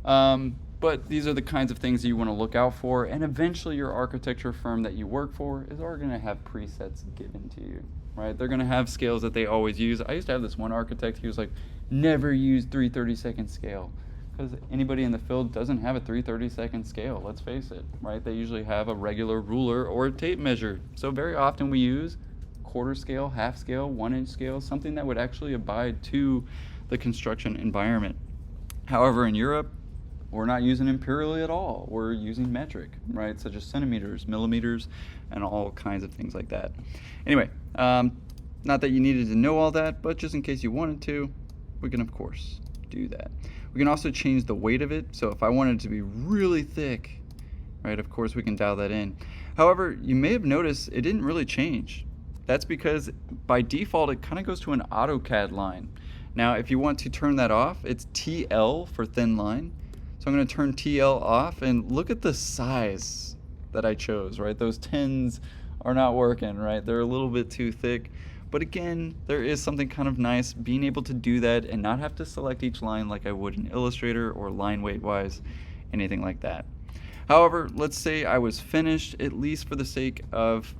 But these are the kinds of things you want to look out for, and eventually your architecture firm that you work for is already going to have presets given to you, right? They're going to have scales that they always use. I used to have this one architect, he was like, never use 3/32 scale, because anybody in the field doesn't have a 3/32 scale, let's face it, right? They usually have a regular ruler or a tape measure. So very often we use quarter scale, half scale, 1-inch scale, something that would actually abide to the construction environment. However, in Europe, we're not using imperial at all. We're using metric, right? Such as centimeters, millimeters, and all kinds of things like that. Anyway, not that you needed to know all that, but just in case you wanted to, we can of course do that. We can also change the weight of it. So if I wanted it to be really thick, right, of course we can dial that in. However, you may have noticed it didn't really change. That's because by default, it kind of goes to an AutoCAD line. Now, if you want to turn that off, it's TL for thin line. So I'm going to turn TL off, and look at the size that I chose, right? Those 10s are not working, right? They're a little bit too thick. But again, there is something kind of nice being able to do that and not have to select each line like I would in Illustrator or line weight wise, anything like that. However, let's say I was finished, at least for the sake of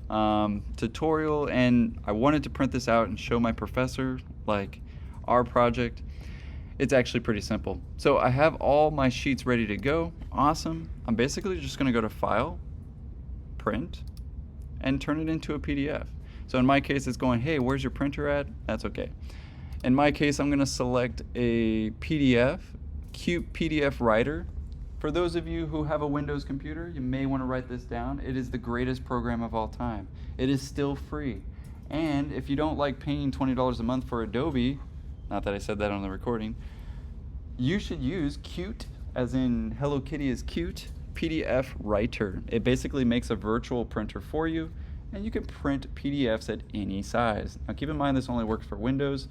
tutorial, and I wanted to print this out and show my professor, like our project. It's actually pretty simple. So I have all my sheets ready to go. Awesome. I'm basically just going to go to File, Print, and turn it into a PDF. So in my case, it's going, hey, where's your printer at? That's okay. In my case, I'm going to select a PDF, Cute PDF Writer. For those of you who have a Windows computer, you may want to write this down. It is the greatest program of all time. It is still free. And if you don't like paying $20 a month for Adobe, not that I said that on the recording, you should use Cute, as in Hello Kitty is cute, PDF Writer. It basically makes a virtual printer for you, and you can print PDFs at any size. Now keep in mind this only works for Windows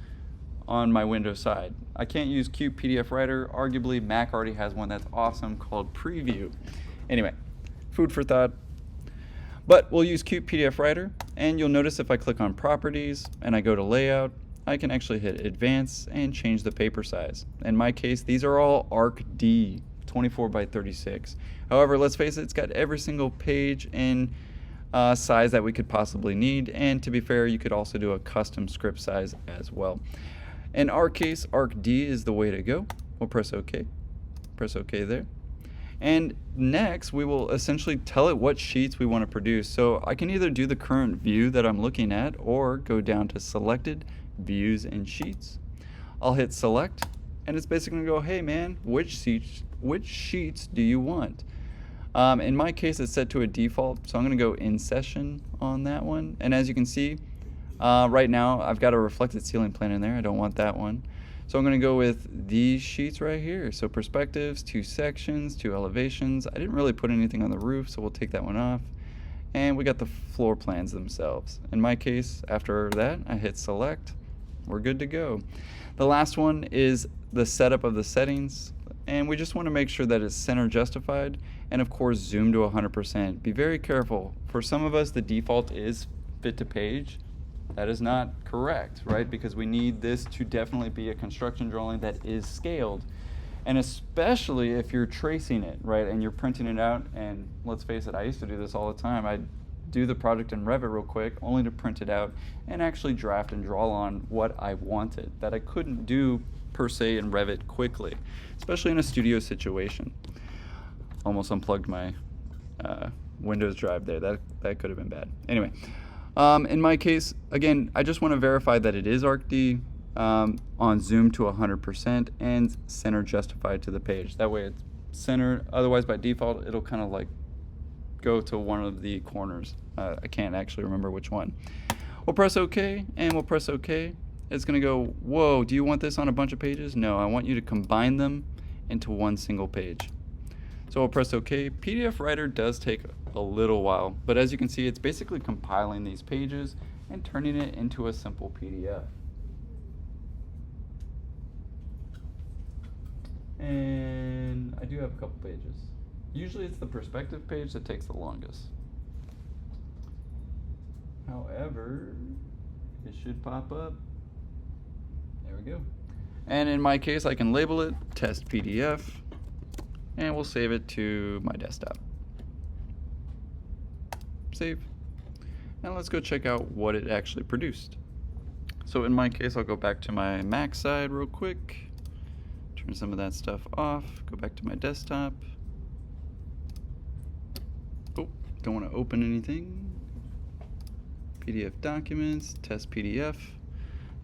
on my Windows side. I can't use Cute PDF Writer. Arguably Mac already has one that's awesome called Preview. Anyway, food for thought. But we'll use Cute PDF Writer, and you'll notice if I click on Properties and I go to Layout, I can actually hit Advance and change the paper size. In my case, these are all ArcD, 24 by 36. However, let's face it, it's got every single page in size that we could possibly need, and to be fair, you could also do a custom script size as well. In our case, ArcD is the way to go. We'll press OK. Press OK there. And next, we will essentially tell it what sheets we want to produce. So I can either do the current view that I'm looking at, or go down to Selected, Views and Sheets. I'll hit Select, and it's basically going to go, hey man, which sheets do you want? In my case, it's set to a default, so I'm going to go In Session on that one. And as you can see, right now I've got a reflected ceiling plan in there. I don't want that one. So I'm going to go with these sheets right here. So perspectives, 2 sections, 2 elevations. I didn't really put anything on the roof, so we'll take that one off. And we got the floor plans themselves. In my case, after that, I hit Select. We're good to go. The last one is the setup of the settings. And we just want to make sure that it's center justified, and of course zoom to 100%. Be very careful. For some of us, the default is fit to page. That is not correct, right? Because we need this to definitely be a construction drawing that is scaled. And especially if you're tracing it, right, and you're printing it out, and let's face it, I used to do this all the time. I'd do the project in Revit real quick, only to print it out and actually draft and draw on what I wanted, that I couldn't do per se in Revit quickly, especially in a studio situation. Almost unplugged my Windows drive there. That could have been bad. Anyway, in my case, again, I just want to verify that it is ArcD on zoom to 100% and center justified to the page. That way it's centered. Otherwise, by default, it'll kind of like go to one of the corners. I can't actually remember which one. We'll press OK, and we'll press OK. It's going to go, whoa, do you want this on a bunch of pages? No, I want you to combine them into one single page. So we'll press OK. PDF Writer does take a little while, but as you can see, it's basically compiling these pages and turning it into a simple PDF. And I do have a couple pages. Usually it's the perspective page that takes the longest. However, it should pop up. There we go. And in my case, I can label it Test PDF, and we'll save it to my desktop. Save. Now let's go check out what it actually produced. So in my case, I'll go back to my Mac side real quick, turn some of that stuff off, go back to my desktop. Oh, don't want to open anything. PDF documents, test PDF,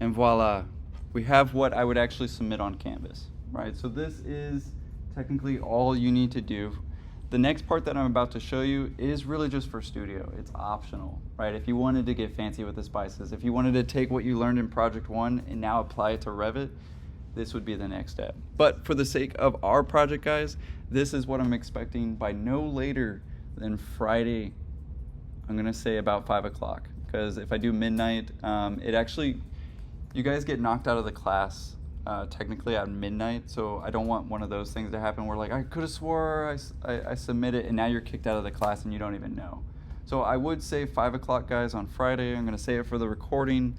and voila, we have what I would actually submit on Canvas, right? So this is technically all you need to do. The next part that I'm about to show you is really just for studio. It's optional, right? If you wanted to get fancy with the spices, if you wanted to take what you learned in Project 1 and now apply it to Revit, this would be the next step. But for the sake of our project, guys, this is what I'm expecting by no later than Friday. I'm gonna say about 5 o'clock, because if I do midnight, it actually, you guys get knocked out of the class technically at midnight, so I don't want one of those things to happen where like I could have swore I submitted and now you're kicked out of the class and you don't even know. So I would say 5 o'clock, guys, on Friday. I'm gonna say it for the recording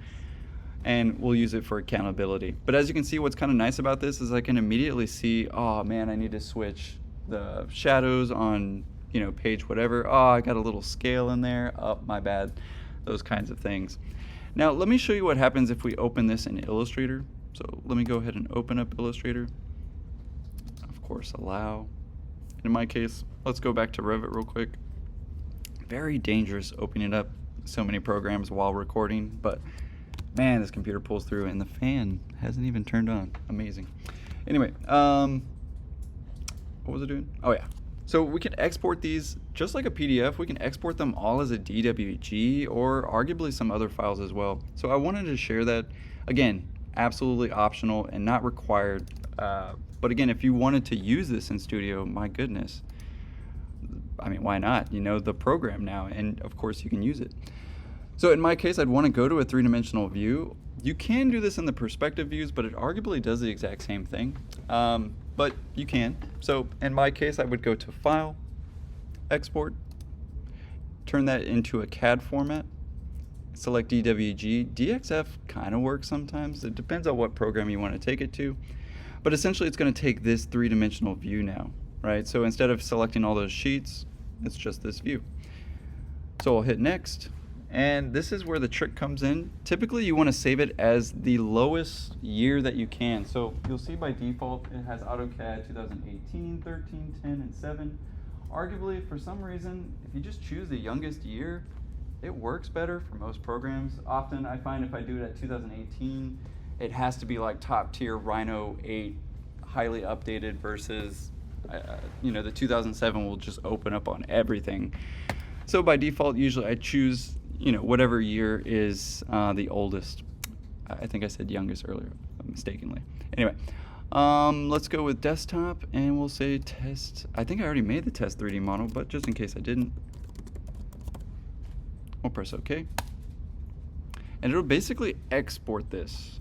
and we'll use it for accountability. But as you can see, what's kind of nice about this is I can immediately see, oh man, I need to switch the shadows on, you know, page whatever. Oh, I got a little scale in there. Oh, my bad. Those kinds of things. Now let me show you what happens if we open this in Illustrator. So let me go ahead and open up Illustrator. Of course, allow. In my case, let's go back to Revit real quick. Very dangerous opening up so many programs while recording, but man, this computer pulls through and the fan hasn't even turned on. Amazing. Anyway, what was I doing? Oh yeah. So we can export these just like a PDF. We can export them all as a DWG or arguably some other files as well. So I wanted to share that. Again, absolutely optional and not required. But again, if you wanted to use this in Studio, my goodness, I mean, why not? You know the program now, and of course you can use it. So in my case, I'd want to go to a three-dimensional view. You can do this in the perspective views, but it arguably does the exact same thing. But you can. So in my case, I would go to File, Export, turn that into a CAD format, select DWG. DXF kind of works sometimes. It depends on what program you want to take it to. But essentially, it's going to take this three-dimensional view now, right? So instead of selecting all those sheets, it's just this view. So I'll hit Next. And this is where the trick comes in. Typically, you want to save it as the lowest year that you can. So you'll see by default, it has AutoCAD 2018, 13, 10, and 7. Arguably, for some reason, if you just choose the youngest year, it works better for most programs. Often, I find if I do it at 2018, it has to be like top tier Rhino 8, highly updated versus, you know, the 2007 will just open up on everything. So by default, usually I choose, you know, whatever year is the oldest. I think I said youngest earlier, mistakenly. Anyway, let's go with desktop and we'll say test. I think I already made the test 3D model, but just in case I didn't, we'll press OK. And it'll basically export this,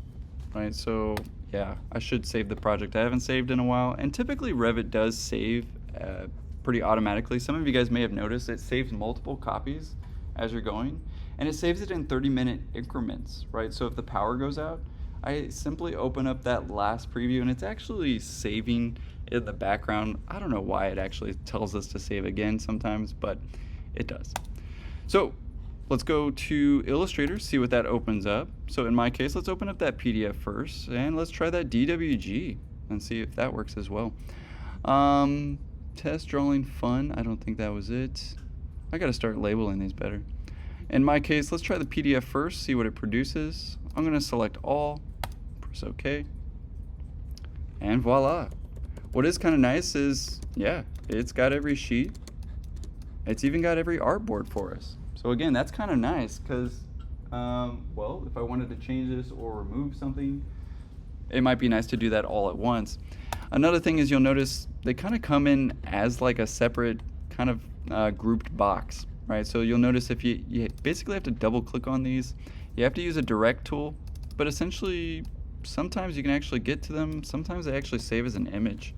right? So yeah, I should save the project. I haven't saved in a while, and typically Revit does save pretty automatically. Some of you guys may have noticed it saves multiple copies as you're going, and it saves it in 30-minute increments, right? So if the power goes out, I simply open up that last preview and it's actually saving in the background. I don't know why it actually tells us to save again sometimes, but it does. So let's go to Illustrator, see what that opens up. So in my case, let's open up that PDF first and let's try that DWG and see if that works as well. Test drawing fun, I don't think that was it. I gotta start labeling these better. In my case, let's try the PDF first, see what it produces. I'm gonna select all, press OK, and voila. What is kind of nice is, yeah, it's got every sheet. It's even got every artboard for us. So again, that's kind of nice because, well, if I wanted to change this or remove something, it might be nice to do that all at once. Another thing is you'll notice they kind of come in as like a separate kind of grouped box, right? So you'll notice if you basically have to double click on these. You have to use a direct tool, but essentially sometimes you can actually get to them. Sometimes they actually save as an image.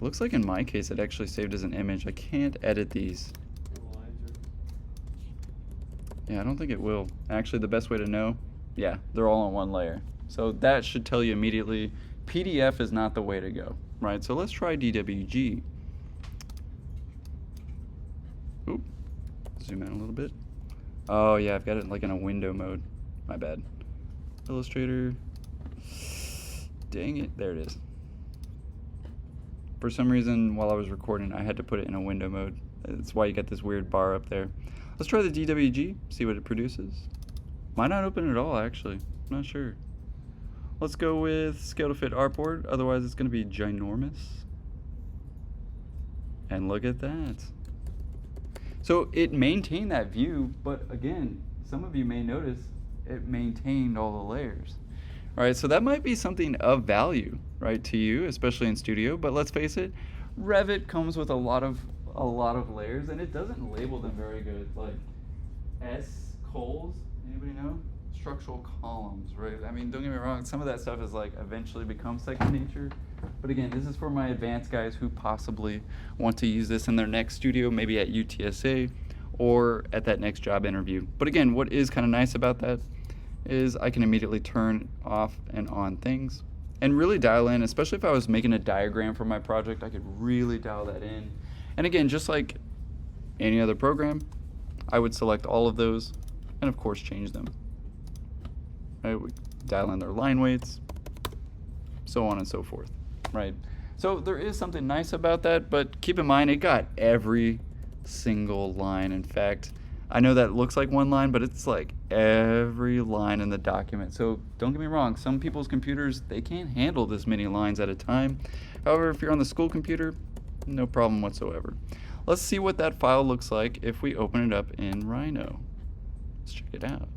Looks like in my case it actually saved as an image. I can't edit these. Yeah, I don't think it will. Actually, the best way to know, yeah, they're all on one layer. So that should tell you immediately PDF is not the way to go, right? So let's try DWG. Oop, zoom in a little bit. Oh yeah, I've got it like in a window mode. My bad. Illustrator. Dang it, there it is. For some reason, while I was recording, I had to put it in a window mode. That's why you get this weird bar up there. Let's try the DWG, see what it produces. Might not open at all, actually. I'm not sure. Let's go with scale to fit artboard, otherwise it's going to be ginormous. And look at that. So it maintained that view, but again, some of you may notice it maintained all the layers. All right, so that might be something of value, right, to you, especially in Studio. But let's face it, Revit comes with a lot of layers, and it doesn't label them very good. Like cols, anybody know? Structural columns, right? I mean, don't get me wrong, some of that stuff is like eventually becomes second nature. But again, this is for my advanced guys who possibly want to use this in their next studio, maybe at UTSA or at that next job interview. But again, what is kind of nice about that is I can immediately turn off and on things and really dial in, especially if I was making a diagram for my project, I could really dial that in. And again, just like any other program, I would select all of those and of course change them. Right? We dial in their line weights, so on and so forth, right? So there is something nice about that, but keep in mind it got every single line. In fact, I know that looks like one line, but it's like every line in the document. So don't get me wrong, some people's computers, they can't handle this many lines at a time. However, if you're on the school computer, no problem whatsoever. Let's see what that file looks like if we open it up in Rhino. Let's check it out.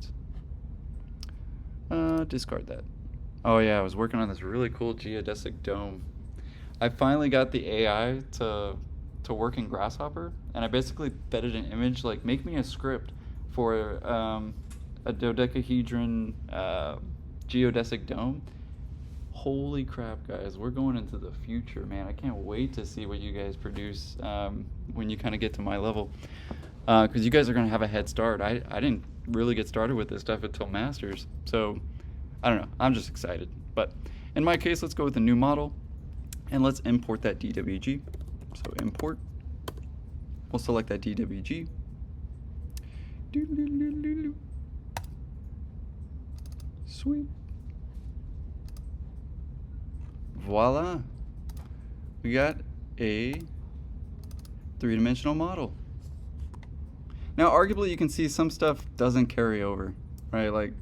Discard that. Oh yeah, I was working on this really cool geodesic dome. I finally got the AI to work in Grasshopper, and I basically fed it an image, like make me a script for a dodecahedron geodesic dome. Holy crap, guys, we're going into the future, man. I can't wait to see what you guys produce when you kind of get to my level, because you guys are going to have a head start. I didn't really get started with this stuff until Masters, so I don't know, I'm just excited. But in my case, let's go with a new model and let's import that DWG. So import, we'll select that DWG. Sweet. Voila, we got a three-dimensional model. Now, arguably, you can see some stuff doesn't carry over, right? Like,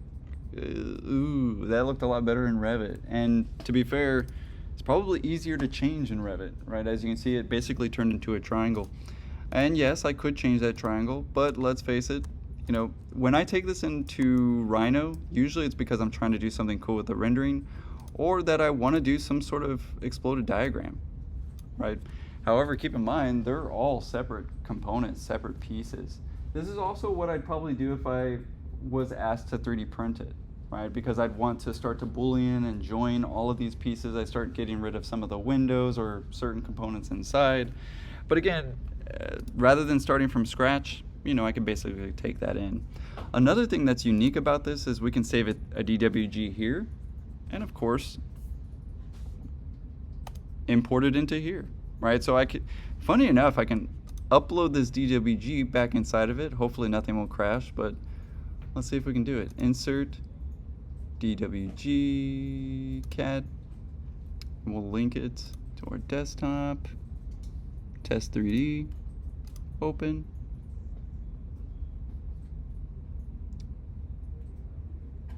ooh, that looked a lot better in Revit. And to be fair, it's probably easier to change in Revit, right? As you can see, it basically turned into a triangle. And yes, I could change that triangle, but let's face it, you know, when I take this into Rhino, usually it's because I'm trying to do something cool with the rendering, or that I want to do some sort of exploded diagram, right? However, keep in mind, they're all separate components, separate pieces. This is also what I'd probably do if I was asked to 3D print it, right? Because I'd want to start to boolean and join all of these pieces. I start getting rid of some of the windows or certain components inside. But again, rather than starting from scratch, you know, I can basically take that in. Another thing that's unique about this is we can save it a DWG here, and of course, import it into here, right? So I could, funny enough, I can upload this DWG back inside of it. Hopefully nothing will crash, but let's see if we can do it. Insert DWG CAD. We'll link it to our desktop. Test 3D. Open.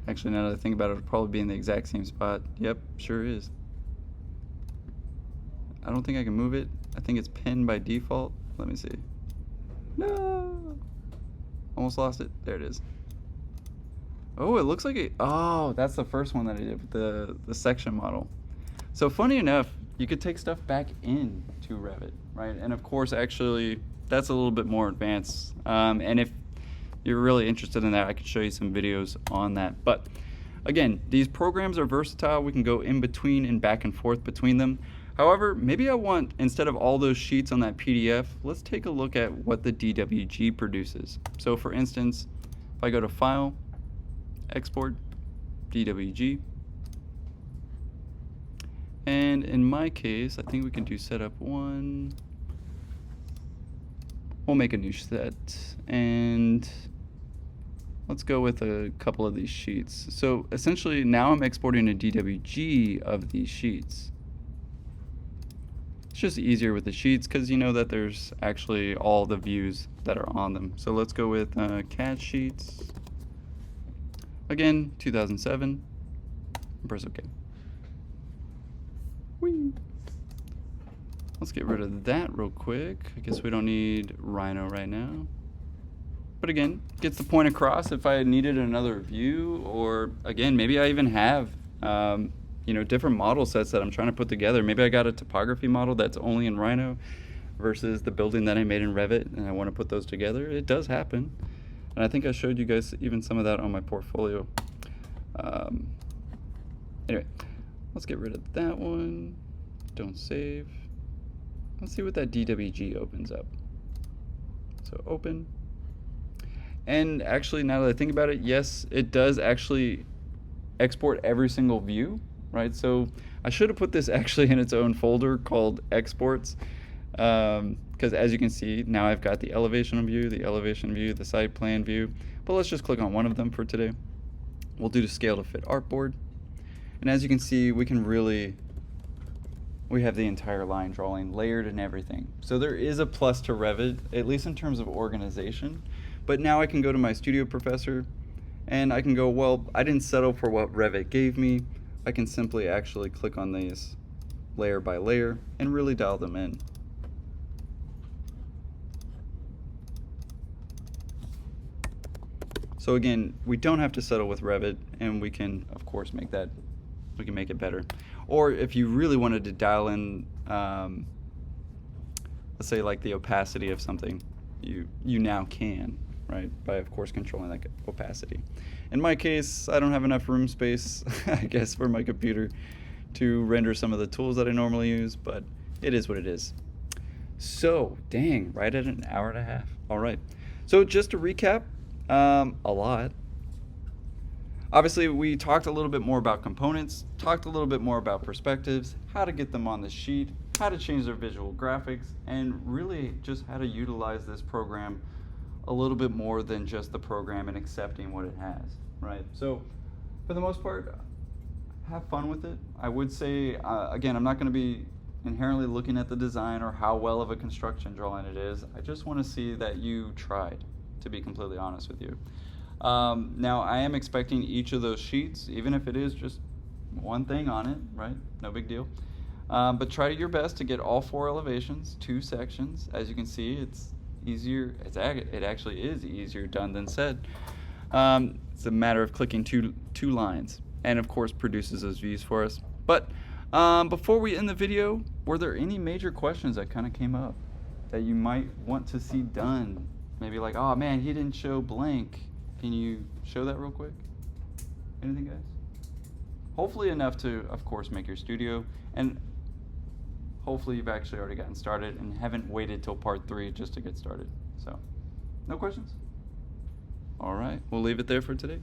Actually, now that I think about it, it'll probably be in the exact same spot. Yep, sure is. I don't think I can move it. I think it's pinned by default. Let me see. No! Almost lost it. There it is. Oh, it looks like it. Oh, that's the first one that I did with the section model. So funny enough, you could take stuff back into Revit, right? And of course, actually, that's a little bit more advanced. And if you're really interested in that, I could show you some videos on that. But again, these programs are versatile. We can go in between and back and forth between them. However, maybe I want, instead of all those sheets on that PDF, let's take a look at what the DWG produces. So for instance, if I go to File, Export, DWG, and in my case, I think we can do Setup 1. We'll make a new set, and let's go with a couple of these sheets. So essentially now I'm exporting a DWG of these sheets. It's just easier with the sheets because you know that there's actually all the views that are on them. So let's go with CAD sheets. Again, 2007. Press OK. Whee! Let's get rid of that real quick. I guess we don't need Rhino right now. But again, gets the point across if I needed another view, or again, maybe I even have you know, different model sets that I'm trying to put together. Maybe I got a topography model that's only in Rhino versus the building that I made in Revit, and I want to put those together. It does happen. And I think I showed you guys even some of that on my portfolio. Anyway, let's get rid of that one. Don't save. Let's see what that DWG opens up. So open. And actually, now that I think about it, yes, it does actually export every single view, right? So I should have put this actually in its own folder called exports, because as you can see, now I've got the elevation view, the site plan view. But let's just click on one of them for today. We'll do the scale to fit artboard. And as you can see, we have the entire line drawing layered and everything. So there is a plus to Revit, at least in terms of organization. But now I can go to my Studio Professor and I can go, well, I didn't settle for what Revit gave me. I can simply actually click on these layer by layer and really dial them in. So again, we don't have to settle with Revit, and we can, of course, make it better. Or if you really wanted to dial in, let's say like the opacity of something, you now can, right? By, of course, controlling that opacity. In my case, I don't have enough room space, I guess, for my computer to render some of the tools that I normally use, but it is what it is. So, dang, right at an hour and a half. All right. So just to recap, a lot. Obviously, we talked a little bit more about components, talked a little bit more about perspectives, how to get them on the sheet, how to change their visual graphics, and really just how to utilize this program a little bit more than just the program and accepting what it has, right? So for the most part, have fun with it. I would say, again, I'm not going to be inherently looking at the design or how well of a construction drawing it is. I just want to see that you tried, to be completely honest with you. Now, I am expecting each of those sheets, even if it is just one thing on it, right? No big deal. But try your best to get all 4 elevations, 2 sections. As you can see, it's easier. It actually is easier done than said. It's a matter of clicking two lines, and of course produces those views for us. But before we end the video, were there any major questions that kind of came up that you might want to see done? Maybe like, oh man, he didn't show blank. Can you show that real quick? Anything, guys? Hopefully enough to, of course, make your studio, and hopefully you've actually already gotten started and haven't waited till part 3 just to get started. So, no questions? All right, we'll leave it there for today.